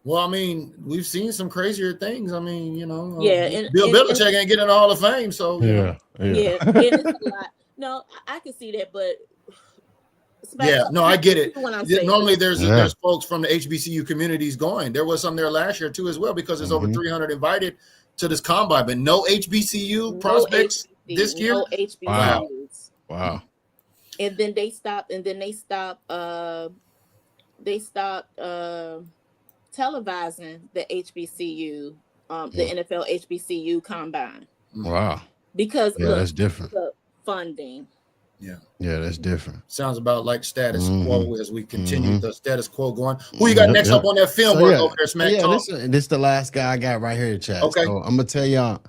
[SPEAKER 1] Well, I mean, we've seen some crazier things. I mean,
[SPEAKER 2] Yeah, and,
[SPEAKER 1] Bill
[SPEAKER 2] and,
[SPEAKER 1] Belichick ain't getting in the Hall of Fame, so
[SPEAKER 2] yeah, and it's a lot. No, I can see that, but
[SPEAKER 1] Yeah, no, I get it.
[SPEAKER 2] What I'm saying.
[SPEAKER 1] Normally, there's folks from the HBCU communities going. There was some there last year too, as well, because there's over 300 invited to this combine, but no HBCU prospects this year.
[SPEAKER 2] No HBCUs.
[SPEAKER 3] Wow.
[SPEAKER 2] And then they stopped. They stopped televising the HBCU, the NFL HBCU combine.
[SPEAKER 3] Wow.
[SPEAKER 2] Because
[SPEAKER 3] that's different.
[SPEAKER 2] The funding.
[SPEAKER 3] Yeah, that's different.
[SPEAKER 1] Sounds about like status quo as we continue the status quo going. Who you got next up on that film work over there, Smack Talk?
[SPEAKER 3] This the last guy I got right here, chat.
[SPEAKER 1] Okay.
[SPEAKER 3] So I'm gonna tell y'all,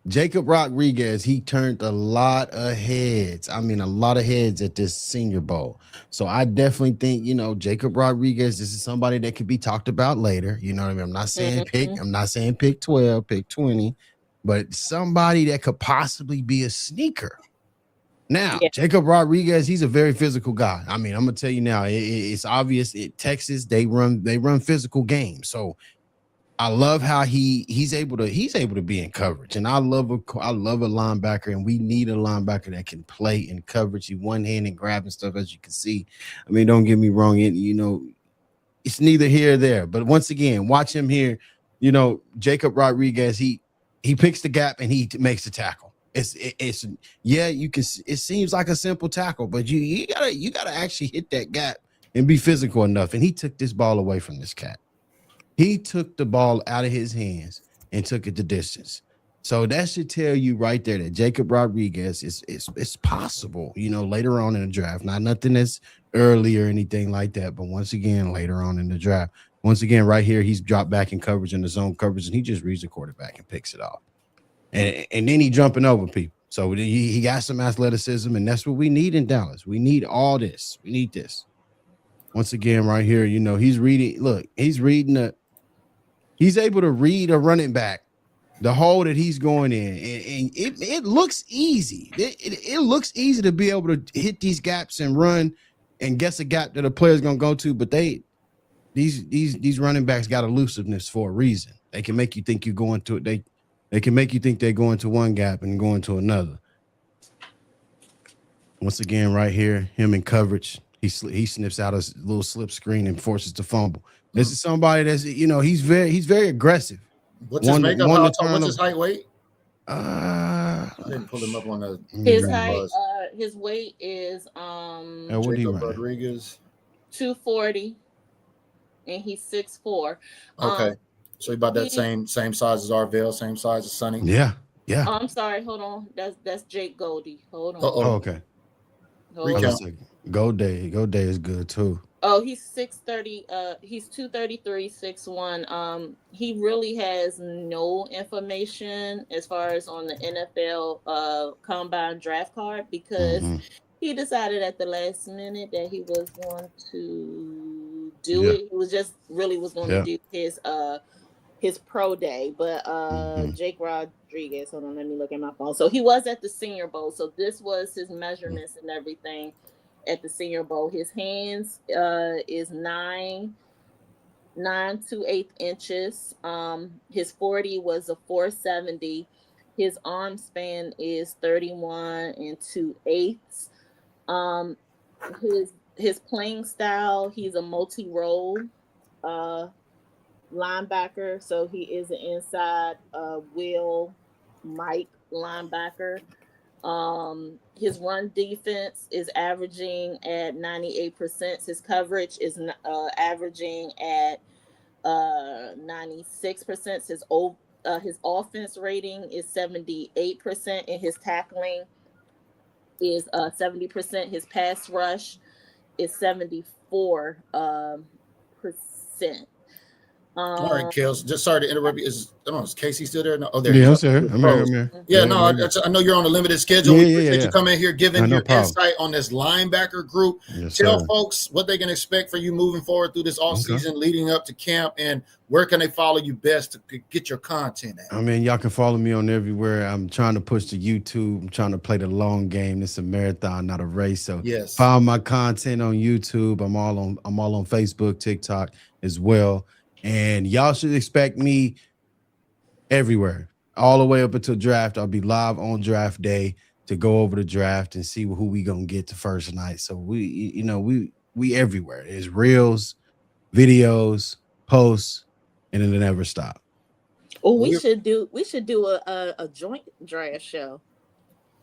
[SPEAKER 3] Jacob Rodriguez, he turned a lot of heads. I mean, a lot of heads at this Senior Bowl. So I definitely think, Jacob Rodriguez, this is somebody that could be talked about later. You know what I mean? I'm not saying pick 12, pick 20, but somebody that could possibly be a sneaker. Now, Jacob Rodriguez, he's a very physical guy. I mean, I'm gonna tell you now, it's obvious. Texas, they run physical games. So I love how he's able to be in coverage, and I love a linebacker, and we need a linebacker that can play in coverage. He one hand and grabbing stuff, as you can see. I mean, don't get me wrong, it's neither here or there. But once again, watch him here. Jacob Rodriguez, he picks the gap and he makes the tackle. You can. It seems like a simple tackle, but you gotta actually hit that gap and be physical enough. And he took this ball away from this cat. He took the ball out of his hands and took it the distance. So that should tell you right there that Jacob Rodriguez is possible. Later on in the draft, not nothing that's early or anything like that, but once again later on in the draft, once again right here, he's dropped back in coverage in the zone coverage, and he just reads the quarterback and picks it off. And then he jumping over people. So he got some athleticism, and that's what we need in Dallas. We need all this. We need this. Once again, right here, he's reading. Look, he's able to read a running back, the hole that he's going in, and it looks easy. It looks easy to be able to hit these gaps and run and guess a gap that a player's gonna go to. But these running backs got elusiveness for a reason. They can make you think you're going to it. They can make you think they're going to one gap and going to another. Once again, right here, him in coverage, he sniffs out a little slip screen and forces the fumble. This is somebody that's he's very aggressive.
[SPEAKER 1] What's his makeup? What's his height, weight?
[SPEAKER 3] I
[SPEAKER 1] didn't pull him up on the
[SPEAKER 2] his height. His weight is
[SPEAKER 1] Jacob Rodriguez
[SPEAKER 2] 240, and he's 6'4".
[SPEAKER 1] Okay. So about that same size as Arvell, same size as Sonny.
[SPEAKER 3] Yeah.
[SPEAKER 2] Oh, I'm sorry. Hold on. That's Jake Goldie. Hold on.
[SPEAKER 3] Oh, okay. Goldie is good too.
[SPEAKER 2] Oh, he's 630. He's 233, 6'1". He really has no information as far as on the NFL combine draft card, because he decided at the last minute that he was going to do it. He was going to do his pro day, but Jake Rodriguez, hold on, let me look at my phone. So he was at the Senior Bowl. So this was his measurements and everything at the Senior Bowl. His hands is 9 2/8 inches. His 40 was a 470. His arm span is 31 2/8. His playing style, he's a multi-role linebacker, so he is an inside Will Mike linebacker. His run defense is averaging at 98%. His coverage is averaging at 96%. His offense rating is 78%, and his tackling is 70%. His pass rush is 74%.
[SPEAKER 1] All right,
[SPEAKER 2] Um,
[SPEAKER 1] Kels. Just sorry to interrupt you. I don't know. Is Casey still there? No. Oh, there
[SPEAKER 3] Yeah,
[SPEAKER 1] you
[SPEAKER 3] I'm
[SPEAKER 1] go.
[SPEAKER 3] here. I'm here. I'm
[SPEAKER 1] Froze.
[SPEAKER 3] here.
[SPEAKER 1] Yeah, no. I know you're on a limited schedule. We appreciate you coming in here, giving
[SPEAKER 3] No
[SPEAKER 1] your
[SPEAKER 3] problem.
[SPEAKER 1] insight on this linebacker group.
[SPEAKER 3] Yes,
[SPEAKER 1] Tell
[SPEAKER 3] sir.
[SPEAKER 1] folks what they can expect for you moving forward through this off
[SPEAKER 3] Okay.
[SPEAKER 1] season, leading up to camp, and where can they follow you best to get your content at.
[SPEAKER 3] I mean, y'all can follow me on everywhere. I'm trying to push the YouTube. I'm trying to play the long game. It's a marathon, not a race. So
[SPEAKER 1] Yes.
[SPEAKER 3] follow my content on YouTube. I'm all on Facebook, TikTok as well. And y'all should expect me everywhere, all the way up until draft. I'll be live on draft day to go over the draft and see who we gonna get the first night. So we everywhere. There's reels, videos, posts, and it'll never stop.
[SPEAKER 2] Oh, we should do a joint draft show.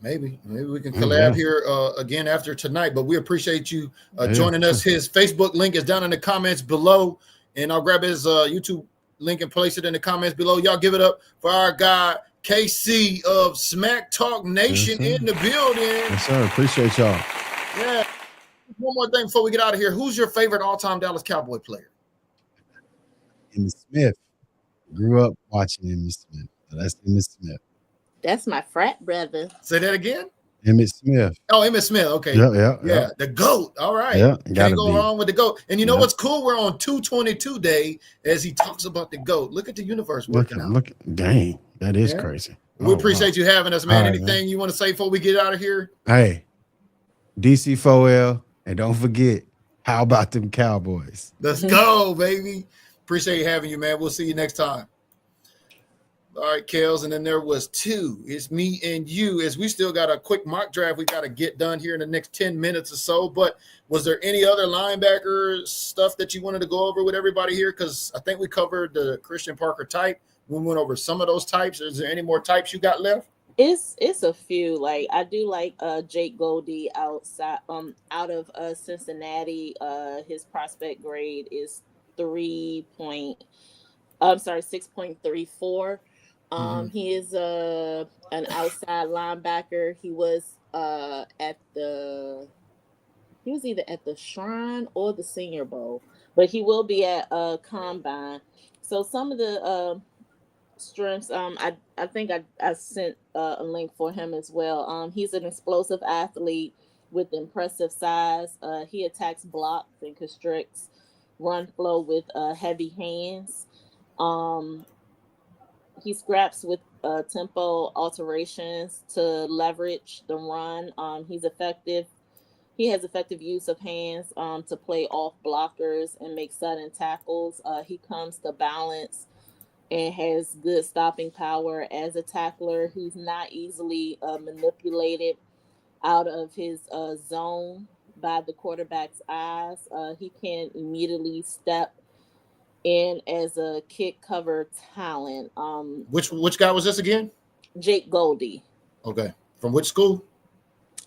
[SPEAKER 1] Maybe we can collab here again after tonight. But we appreciate you joining us. His Facebook link is down in the comments below, and I'll grab his YouTube link and place it in the comments below. Y'all give it up for our guy KC of Smack Talk Nation in the building.
[SPEAKER 3] Yes, sir. Appreciate y'all.
[SPEAKER 1] Yeah. One more thing before we get out of here. Who's your favorite all-time Dallas Cowboy player?
[SPEAKER 3] Emmitt Smith. Grew up watching Emmitt Smith. So that's Emmitt Smith.
[SPEAKER 2] That's my frat brother.
[SPEAKER 1] Say that again.
[SPEAKER 3] Emmitt Smith.
[SPEAKER 1] Oh, Emmitt Smith. Okay.
[SPEAKER 3] Yeah.
[SPEAKER 1] The GOAT. All right.
[SPEAKER 3] Yeah.
[SPEAKER 1] Can't go wrong with the GOAT. And you know what's cool? We're on 222 day as he talks about the GOAT. Look at the universe working out.
[SPEAKER 3] Dang. That is crazy.
[SPEAKER 1] We appreciate you having us, man.
[SPEAKER 3] Right,
[SPEAKER 1] anything you want to say before we get out of here?
[SPEAKER 3] Hey, DC4L. And don't forget, how about them Cowboys?
[SPEAKER 1] Let's go, baby. Appreciate having you, man. We'll see you next time. All right, Kels, and then there was two. It's me and you, as we still got a quick mock draft we got to get done here in the next 10 minutes or so. But was there any other linebacker stuff that you wanted to go over with everybody here? Because I think we covered the Christian Parker type. We went over some of those types. Is there any more types you got left?
[SPEAKER 2] It's a few. Like I do like Jake Goldie out of Cincinnati. His prospect grade is 6.34. He is an outside linebacker. He was either at the Shrine or the Senior Bowl, but he will be at Combine. So some of the strengths, I think I sent a link for him as well. He's an explosive athlete with impressive size. He attacks blocks and constricts run flow with heavy hands. He scraps with tempo alterations to leverage the run. He's effective. He has effective use of hands to play off blockers and make sudden tackles. He comes to balance and has good stopping power as a tackler. He's not easily manipulated out of his zone by the quarterback's eyes. He can immediately step in as a kick cover talent.
[SPEAKER 1] Which guy was this again?
[SPEAKER 2] Jake Goldie.
[SPEAKER 1] Okay. From which school?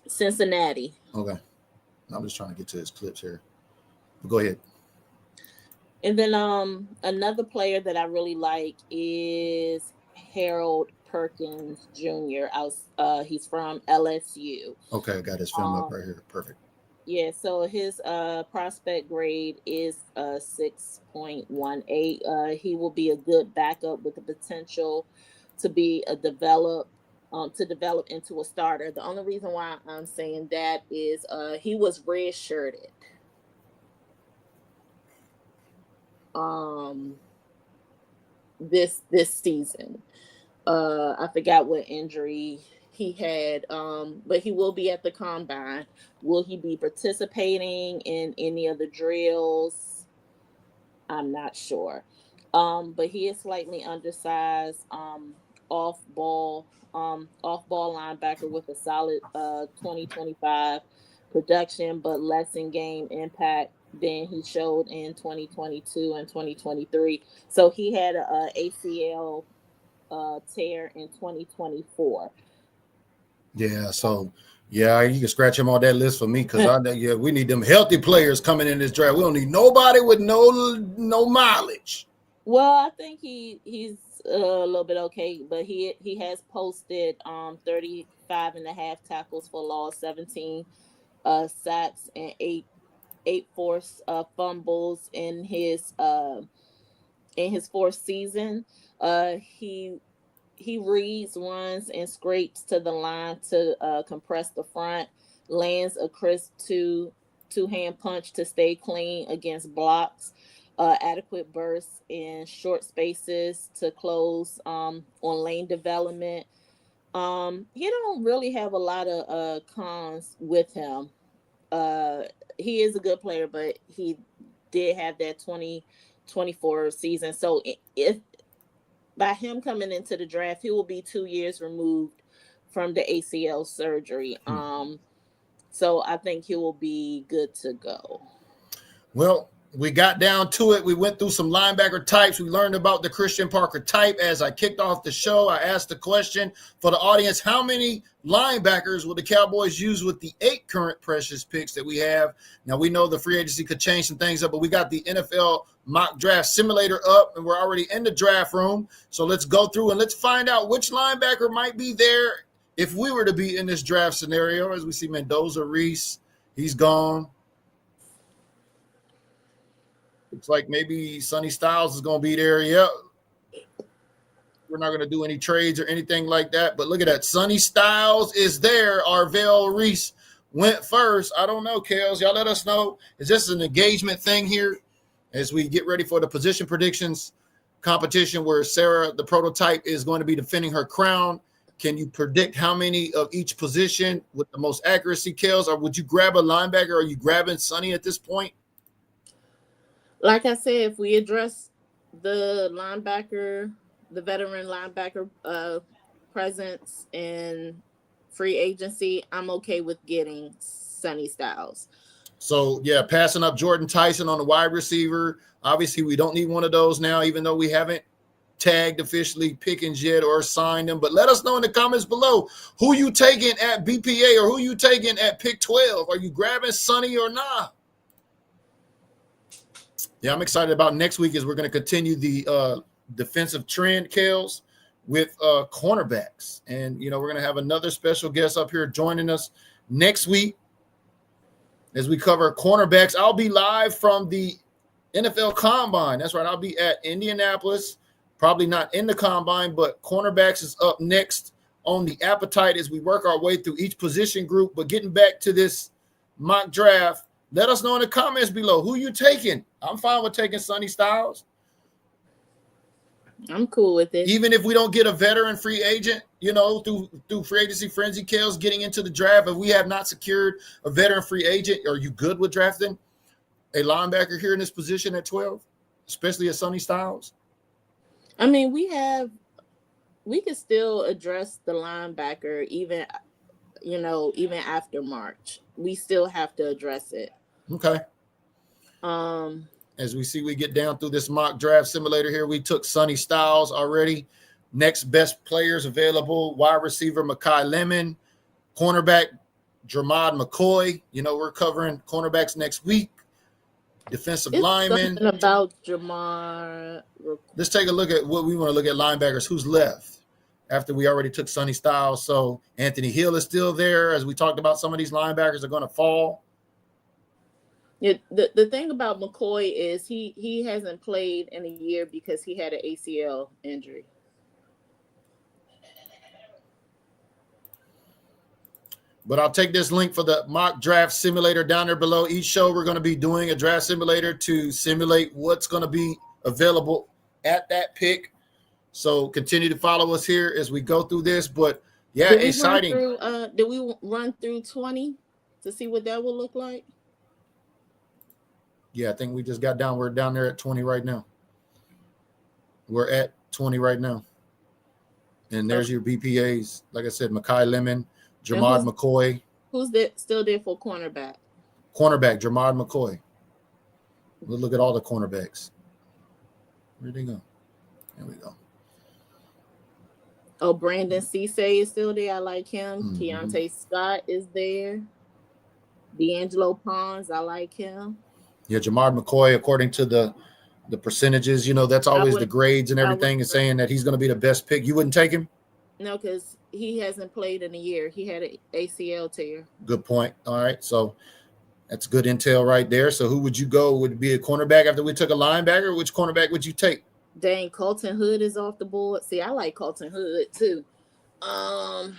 [SPEAKER 2] Cincinnati.
[SPEAKER 1] Okay. I'm just trying to get to his clips here. Go ahead.
[SPEAKER 2] And then another player that I really like is Harold Perkins Jr. He's from LSU.
[SPEAKER 1] Okay, I got his film up right here. Perfect.
[SPEAKER 2] Yeah, so his prospect grade is 6.18. He will be a good backup with the potential to be develop into a starter. The only reason why I'm saying that is he was redshirted. This season. I forgot what injury he had, but he will be at the combine. Will he be participating in any of the drills? I'm not sure. But he is slightly undersized, off ball linebacker with a solid 2025 production, but less in game impact than he showed in 2022 and 2023. So he had a ACL tear in 2024.
[SPEAKER 1] Yeah, so yeah, you can scratch him on that list for me because we need them healthy players coming in this draft. We don't need nobody with no mileage.
[SPEAKER 2] Well, I think he's a little bit okay, but he has posted 35 and a half tackles for loss, 17 sacks, and eight forced fumbles in his in his fourth season. He reads, runs, and scrapes to the line to compress the front, lands a crisp two-hand punch to stay clean against blocks, adequate bursts in short spaces to close on lane development. You don't really have a lot of cons with him. He is a good player, but he did have that 2024 season. So if by him coming into the draft, he will be 2 years removed from the ACL surgery. So I think he will be good to go.
[SPEAKER 1] Well, we got down to it. We went through some linebacker types. We learned about the Christian Parker type. As I kicked off the show, I asked the question for the audience, how many linebackers will the Cowboys use with the 8 current precious picks that we have? Now, we know the free agency could change some things up, but we got the NFL mock draft simulator up, and we're already in the draft room. So let's go through and let's find out which linebacker might be there if we were to be in this draft scenario. As we see Mendoza, Reese, he's gone. Looks like maybe Sonny Styles is going to be there. Yep. We're not going to do any trades or anything like that. But look at that. Sonny Styles is there. Arvell Reese went first. I don't know, Kales. Y'all let us know. Is this an engagement thing here as we get ready for the position predictions competition where Sarah, the prototype, is going to be defending her crown? Can you predict how many of each position with the most accuracy, Kales? Or would you grab a linebacker? Are you grabbing Sonny at this point?
[SPEAKER 2] Like I said, if we address the veteran linebacker presence in free agency, I'm okay with getting Sonny Styles.
[SPEAKER 1] So, yeah, passing up Jordan Tyson on the wide receiver. Obviously, we don't need one of those now, even though we haven't tagged officially Pickens yet or signed them. But let us know in the comments below who you taking at BPA or who you taking at pick 12. Are you grabbing Sonny or not? Yeah, I'm excited about next week as we're going to continue the defensive trend, Kales, with cornerbacks. And, you know, we're going to have another special guest up here joining us next week as we cover cornerbacks. I'll be live from the NFL Combine. That's right. I'll be at Indianapolis, probably not in the Combine, but cornerbacks is up next on the appetite as we work our way through each position group. But getting back to this mock draft, let us know in the comments below who you taking. I'm fine with taking Sonny Styles.
[SPEAKER 2] I'm cool with it.
[SPEAKER 1] Even if we don't get a veteran free agent, you know, through free agency frenzy, Kales, getting into the draft, if we have not secured a veteran free agent, are you good with drafting a linebacker here in this position at 12, especially at Sonny Styles?
[SPEAKER 2] I mean, we can still address the linebacker even after March. We still have to address it.
[SPEAKER 1] Okay. As we see, we get down through this mock draft simulator here. We took Sonny Styles already. Next best players available: wide receiver Makai Lemon, cornerback Jermod McCoy. You know, we're covering cornerbacks next week. Defensive lineman.
[SPEAKER 2] Something about Jermod.
[SPEAKER 1] Let's take a look at what we want to look at linebackers. Who's left after we already took Sonny Styles? So Anthony Hill is still there. As we talked about, some of these linebackers are going to fall.
[SPEAKER 2] Yeah, the thing about McCoy is he hasn't played in a year because he had an ACL injury.
[SPEAKER 1] But I'll take this link for the mock draft simulator down there below. Each show we're going to be doing a draft simulator to simulate what's going to be available at that pick. So continue to follow us here as we go through this. But yeah, exciting.
[SPEAKER 2] Did we run through 20 to see what that will look like?
[SPEAKER 1] Yeah, I think we just got down. We're down there at 20 right now. We're at 20 right now. And there's your BPAs. Like I said, Makai Lemon, Jermod McCoy.
[SPEAKER 2] Who's still there for cornerback?
[SPEAKER 1] Cornerback, Jermod McCoy. We'll look at all the cornerbacks. Where'd they go? There we go.
[SPEAKER 2] Oh, Brandon Cisse is still there. I like him.
[SPEAKER 1] Mm-hmm.
[SPEAKER 2] Keontae Scott is there. D'Angelo Pons, I like him.
[SPEAKER 1] Yeah, Jermod McCoy, according to the percentages, you know, that's always the grades and everything is saying that he's going to be the best pick. You wouldn't take him?
[SPEAKER 2] No, because he hasn't played in a year. He had an ACL tear.
[SPEAKER 1] Good point. All right. So that's good intel right there. So who would you go? Would it be a cornerback after we took a linebacker? Which cornerback would you take?
[SPEAKER 2] Dang, Colton Hood is off the board. See, I like Colton Hood too. I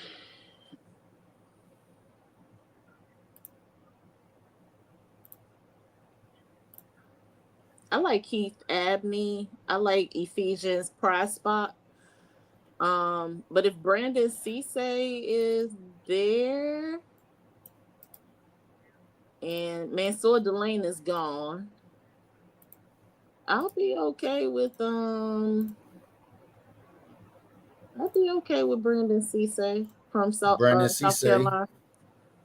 [SPEAKER 2] like Keith Abney. I like Ephesians Prize Spot. But if Brandon Cisse is there and Mansour Delane is gone, I'll be okay with Brandon Cisse from
[SPEAKER 1] Brandon
[SPEAKER 2] South
[SPEAKER 1] Cisse.
[SPEAKER 2] Carolina.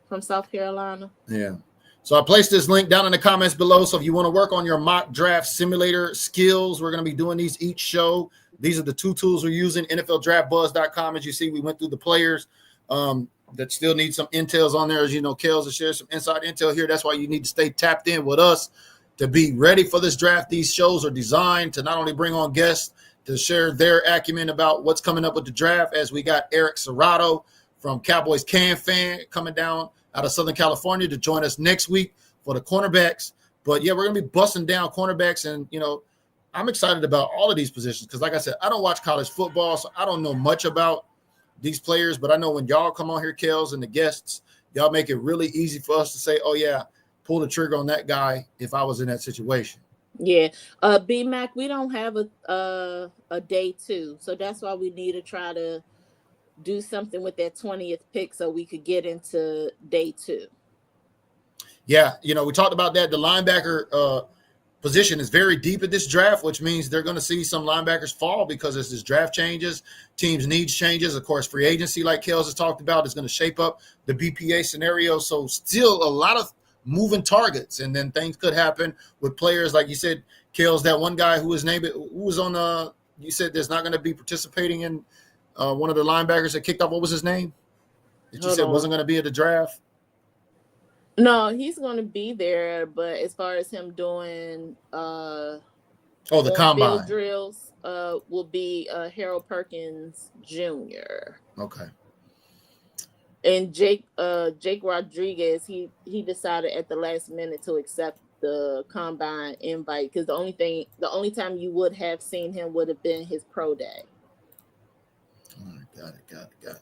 [SPEAKER 2] From South Carolina.
[SPEAKER 1] Yeah. So I placed this link down in the comments below. So if you want to work on your mock draft simulator skills, we're going to be doing these each show. These are the two tools we're using, NFLDraftBuzz.com. As you see, we went through the players that still need some intels on there. As you know, Kels has shared some inside intel here. That's why you need to stay tapped in with us to be ready for this draft. These shows are designed to not only bring on guests to share their acumen about what's coming up with the draft, as we got Eric Serrato from Cowboys Can Fan coming down out of Southern California to join us next week for the cornerbacks. But yeah, we're going to be busting down cornerbacks. And, you know, I'm excited about all of these positions because, like I said, I don't watch college football, so I don't know much about these players. But I know when y'all come on here, Kels, and the guests, y'all make it really easy for us to say, oh, yeah, pull the trigger on that guy if I was in that situation.
[SPEAKER 2] Yeah. B-Mac, we don't have a day 2. So that's why we need to try to do something with that 20th pick so we could get into day 2.
[SPEAKER 1] Yeah, you know, we talked about that. The linebacker position is very deep at this draft, which means they're going to see some linebackers fall because as this draft changes, teams' needs changes. Of course, free agency, like Kels has talked about, is going to shape up the BPA scenario. So still a lot of moving targets, and then things could happen with players like you said, Kels, that one guy who was named, who was on you said there's not going to be participating in one of the linebackers that kicked off. What was his name? That you said wasn't going to be at the draft?
[SPEAKER 2] No, he's going to be there, but as far as him doing
[SPEAKER 1] the combine
[SPEAKER 2] drills will be Harold Perkins Jr.
[SPEAKER 1] Okay.
[SPEAKER 2] And Jake Rodriguez, he decided at the last minute to accept the combine invite because the only time you would have seen him would have been his pro day.
[SPEAKER 1] All right, got it.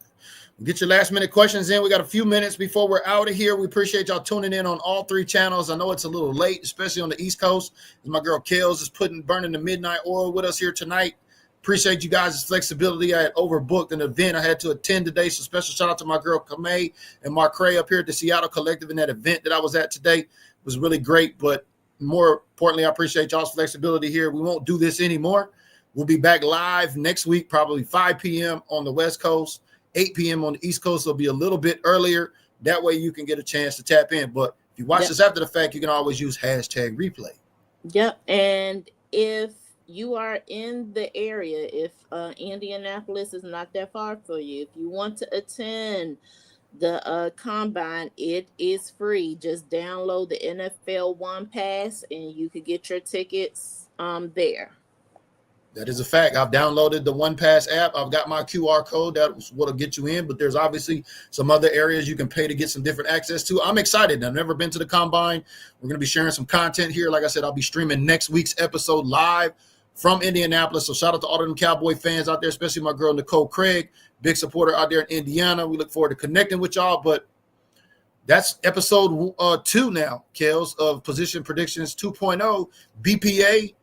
[SPEAKER 1] Get your last minute questions in. We got a few minutes before we're out of here. We appreciate y'all tuning in on all 3 channels. I know it's a little late, especially on the East Coast. My girl Kels is burning the midnight oil with us here tonight. Appreciate you guys' flexibility. I had overbooked an event I had to attend today. So special shout out to my girl Kamei and Mark Cray up here at the Seattle Collective in that event that I was at today. It was really great. But more importantly, I appreciate y'all's flexibility here. We won't do this anymore. We'll be back live next week, probably 5 p.m. on the West Coast, 8 p.m. on the East Coast. It'll be a little bit earlier. That way you can get a chance to tap in. But if you watch this after the fact, you can always use #replay.
[SPEAKER 2] Yep. And if you are in the area, if Indianapolis is not that far for you, if you want to attend the combine, it is free. Just download the NFL One Pass and you could get your tickets there.
[SPEAKER 1] That is a fact. I've downloaded the One Pass app. I've got my QR code. That's what'll get you in. But there's obviously some other areas you can pay to get some different access to. I'm excited. I've never been to the combine. We're going to be sharing some content here. Like I said, I'll be streaming next week's episode live from Indianapolis. So shout out to all of them Cowboy fans out there, especially my girl Nicole Craig, big supporter out there in Indiana. We look forward to connecting with y'all. But that's episode 2 now, Kels, of Position Predictions 2.0, BPA,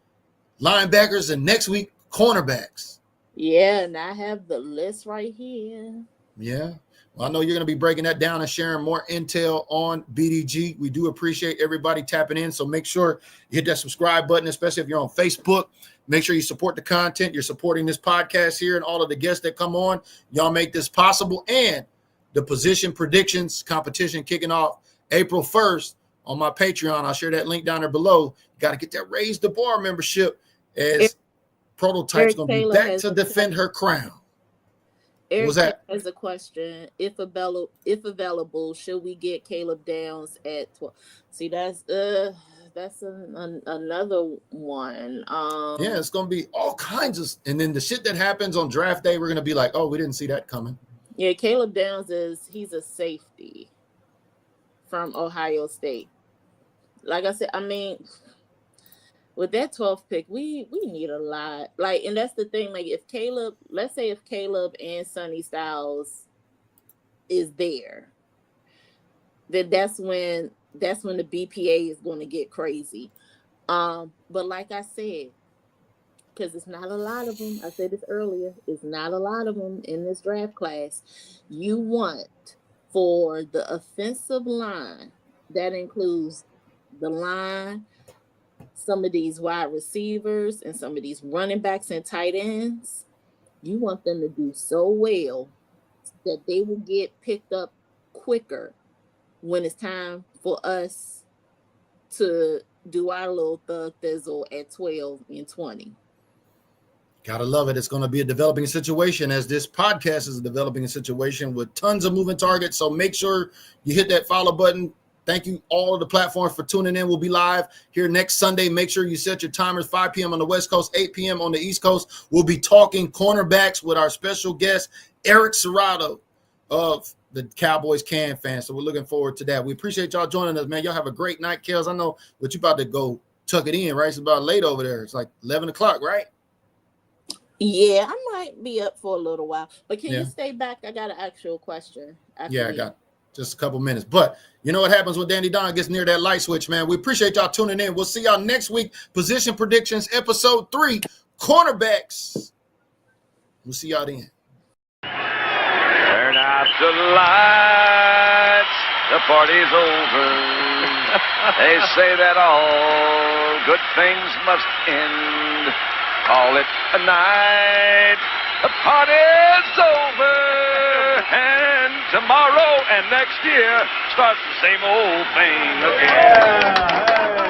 [SPEAKER 1] linebackers, and next week cornerbacks.
[SPEAKER 2] Yeah, and I have the list right here.
[SPEAKER 1] Yeah. Well, I know you're going to be breaking that down and sharing more intel on BDG. We do appreciate everybody tapping in. So make sure you hit that subscribe button, especially if you're on Facebook. Make sure you support the content. You're supporting this podcast here and all of the guests that come on. Y'all make this possible. And the Position Predictions competition kicking off April 1st on my Patreon. I'll share that link down there below. You got to get that Raise the Bar membership as Prototype's going to be back to defend her crown.
[SPEAKER 2] Eric
[SPEAKER 1] What was that?
[SPEAKER 2] Has a question. If available, should we get Caleb Downs at 12? See, that's another one.
[SPEAKER 1] Yeah, it's going to be all kinds of, and then the shit that happens on draft day, we're going to be like, oh, we didn't see that coming.
[SPEAKER 2] Yeah, Caleb Downs he's a safety from Ohio State. Like I said, I mean, with that 12th pick, we need a lot. Like, and that's the thing. Like, if Caleb, let's say if Caleb and Sonny Styles is there, then that's when the BPA is going to get crazy. But like I said, because it's not a lot of them. I said this earlier. It's not a lot of them in this draft class. You want for the offensive line, that includes the line, some of these wide receivers, and some of these running backs and tight ends. You want them to do so well that they will get picked up quicker when it's time for us to do our little thug thizzle at 12 and 20.
[SPEAKER 1] Gotta love it. It's going to be a developing situation, as this podcast is a developing situation with tons of moving targets. So make sure you hit that follow button. Thank you all of the platforms for tuning in. We'll be live here next Sunday. Make sure you set your timers, 5 p.m. on the West Coast, 8 p.m. on the East Coast. We'll be talking cornerbacks with our special guest, Eric Serrato of the Cowboys Can Fans. So we're looking forward to that. We appreciate y'all joining us, man. Y'all have a great night, Kels. I know, but you about to go tuck it in, right? It's about late over there. It's like 11 o'clock, right?
[SPEAKER 2] Yeah, I might be up for a little while. But can you stay back? I got an actual question.
[SPEAKER 1] Yeah, I got just a couple minutes. But you know what happens when Danny Don gets near that light switch, man. We appreciate y'all tuning in. We'll see y'all next week. Position Predictions, Episode 3, Cornerbacks. We'll see y'all then.
[SPEAKER 4] Turn out the lights. The party's over. They say that all good things must end. Call it a night. The party's over. And tomorrow and next year starts the same old thing again.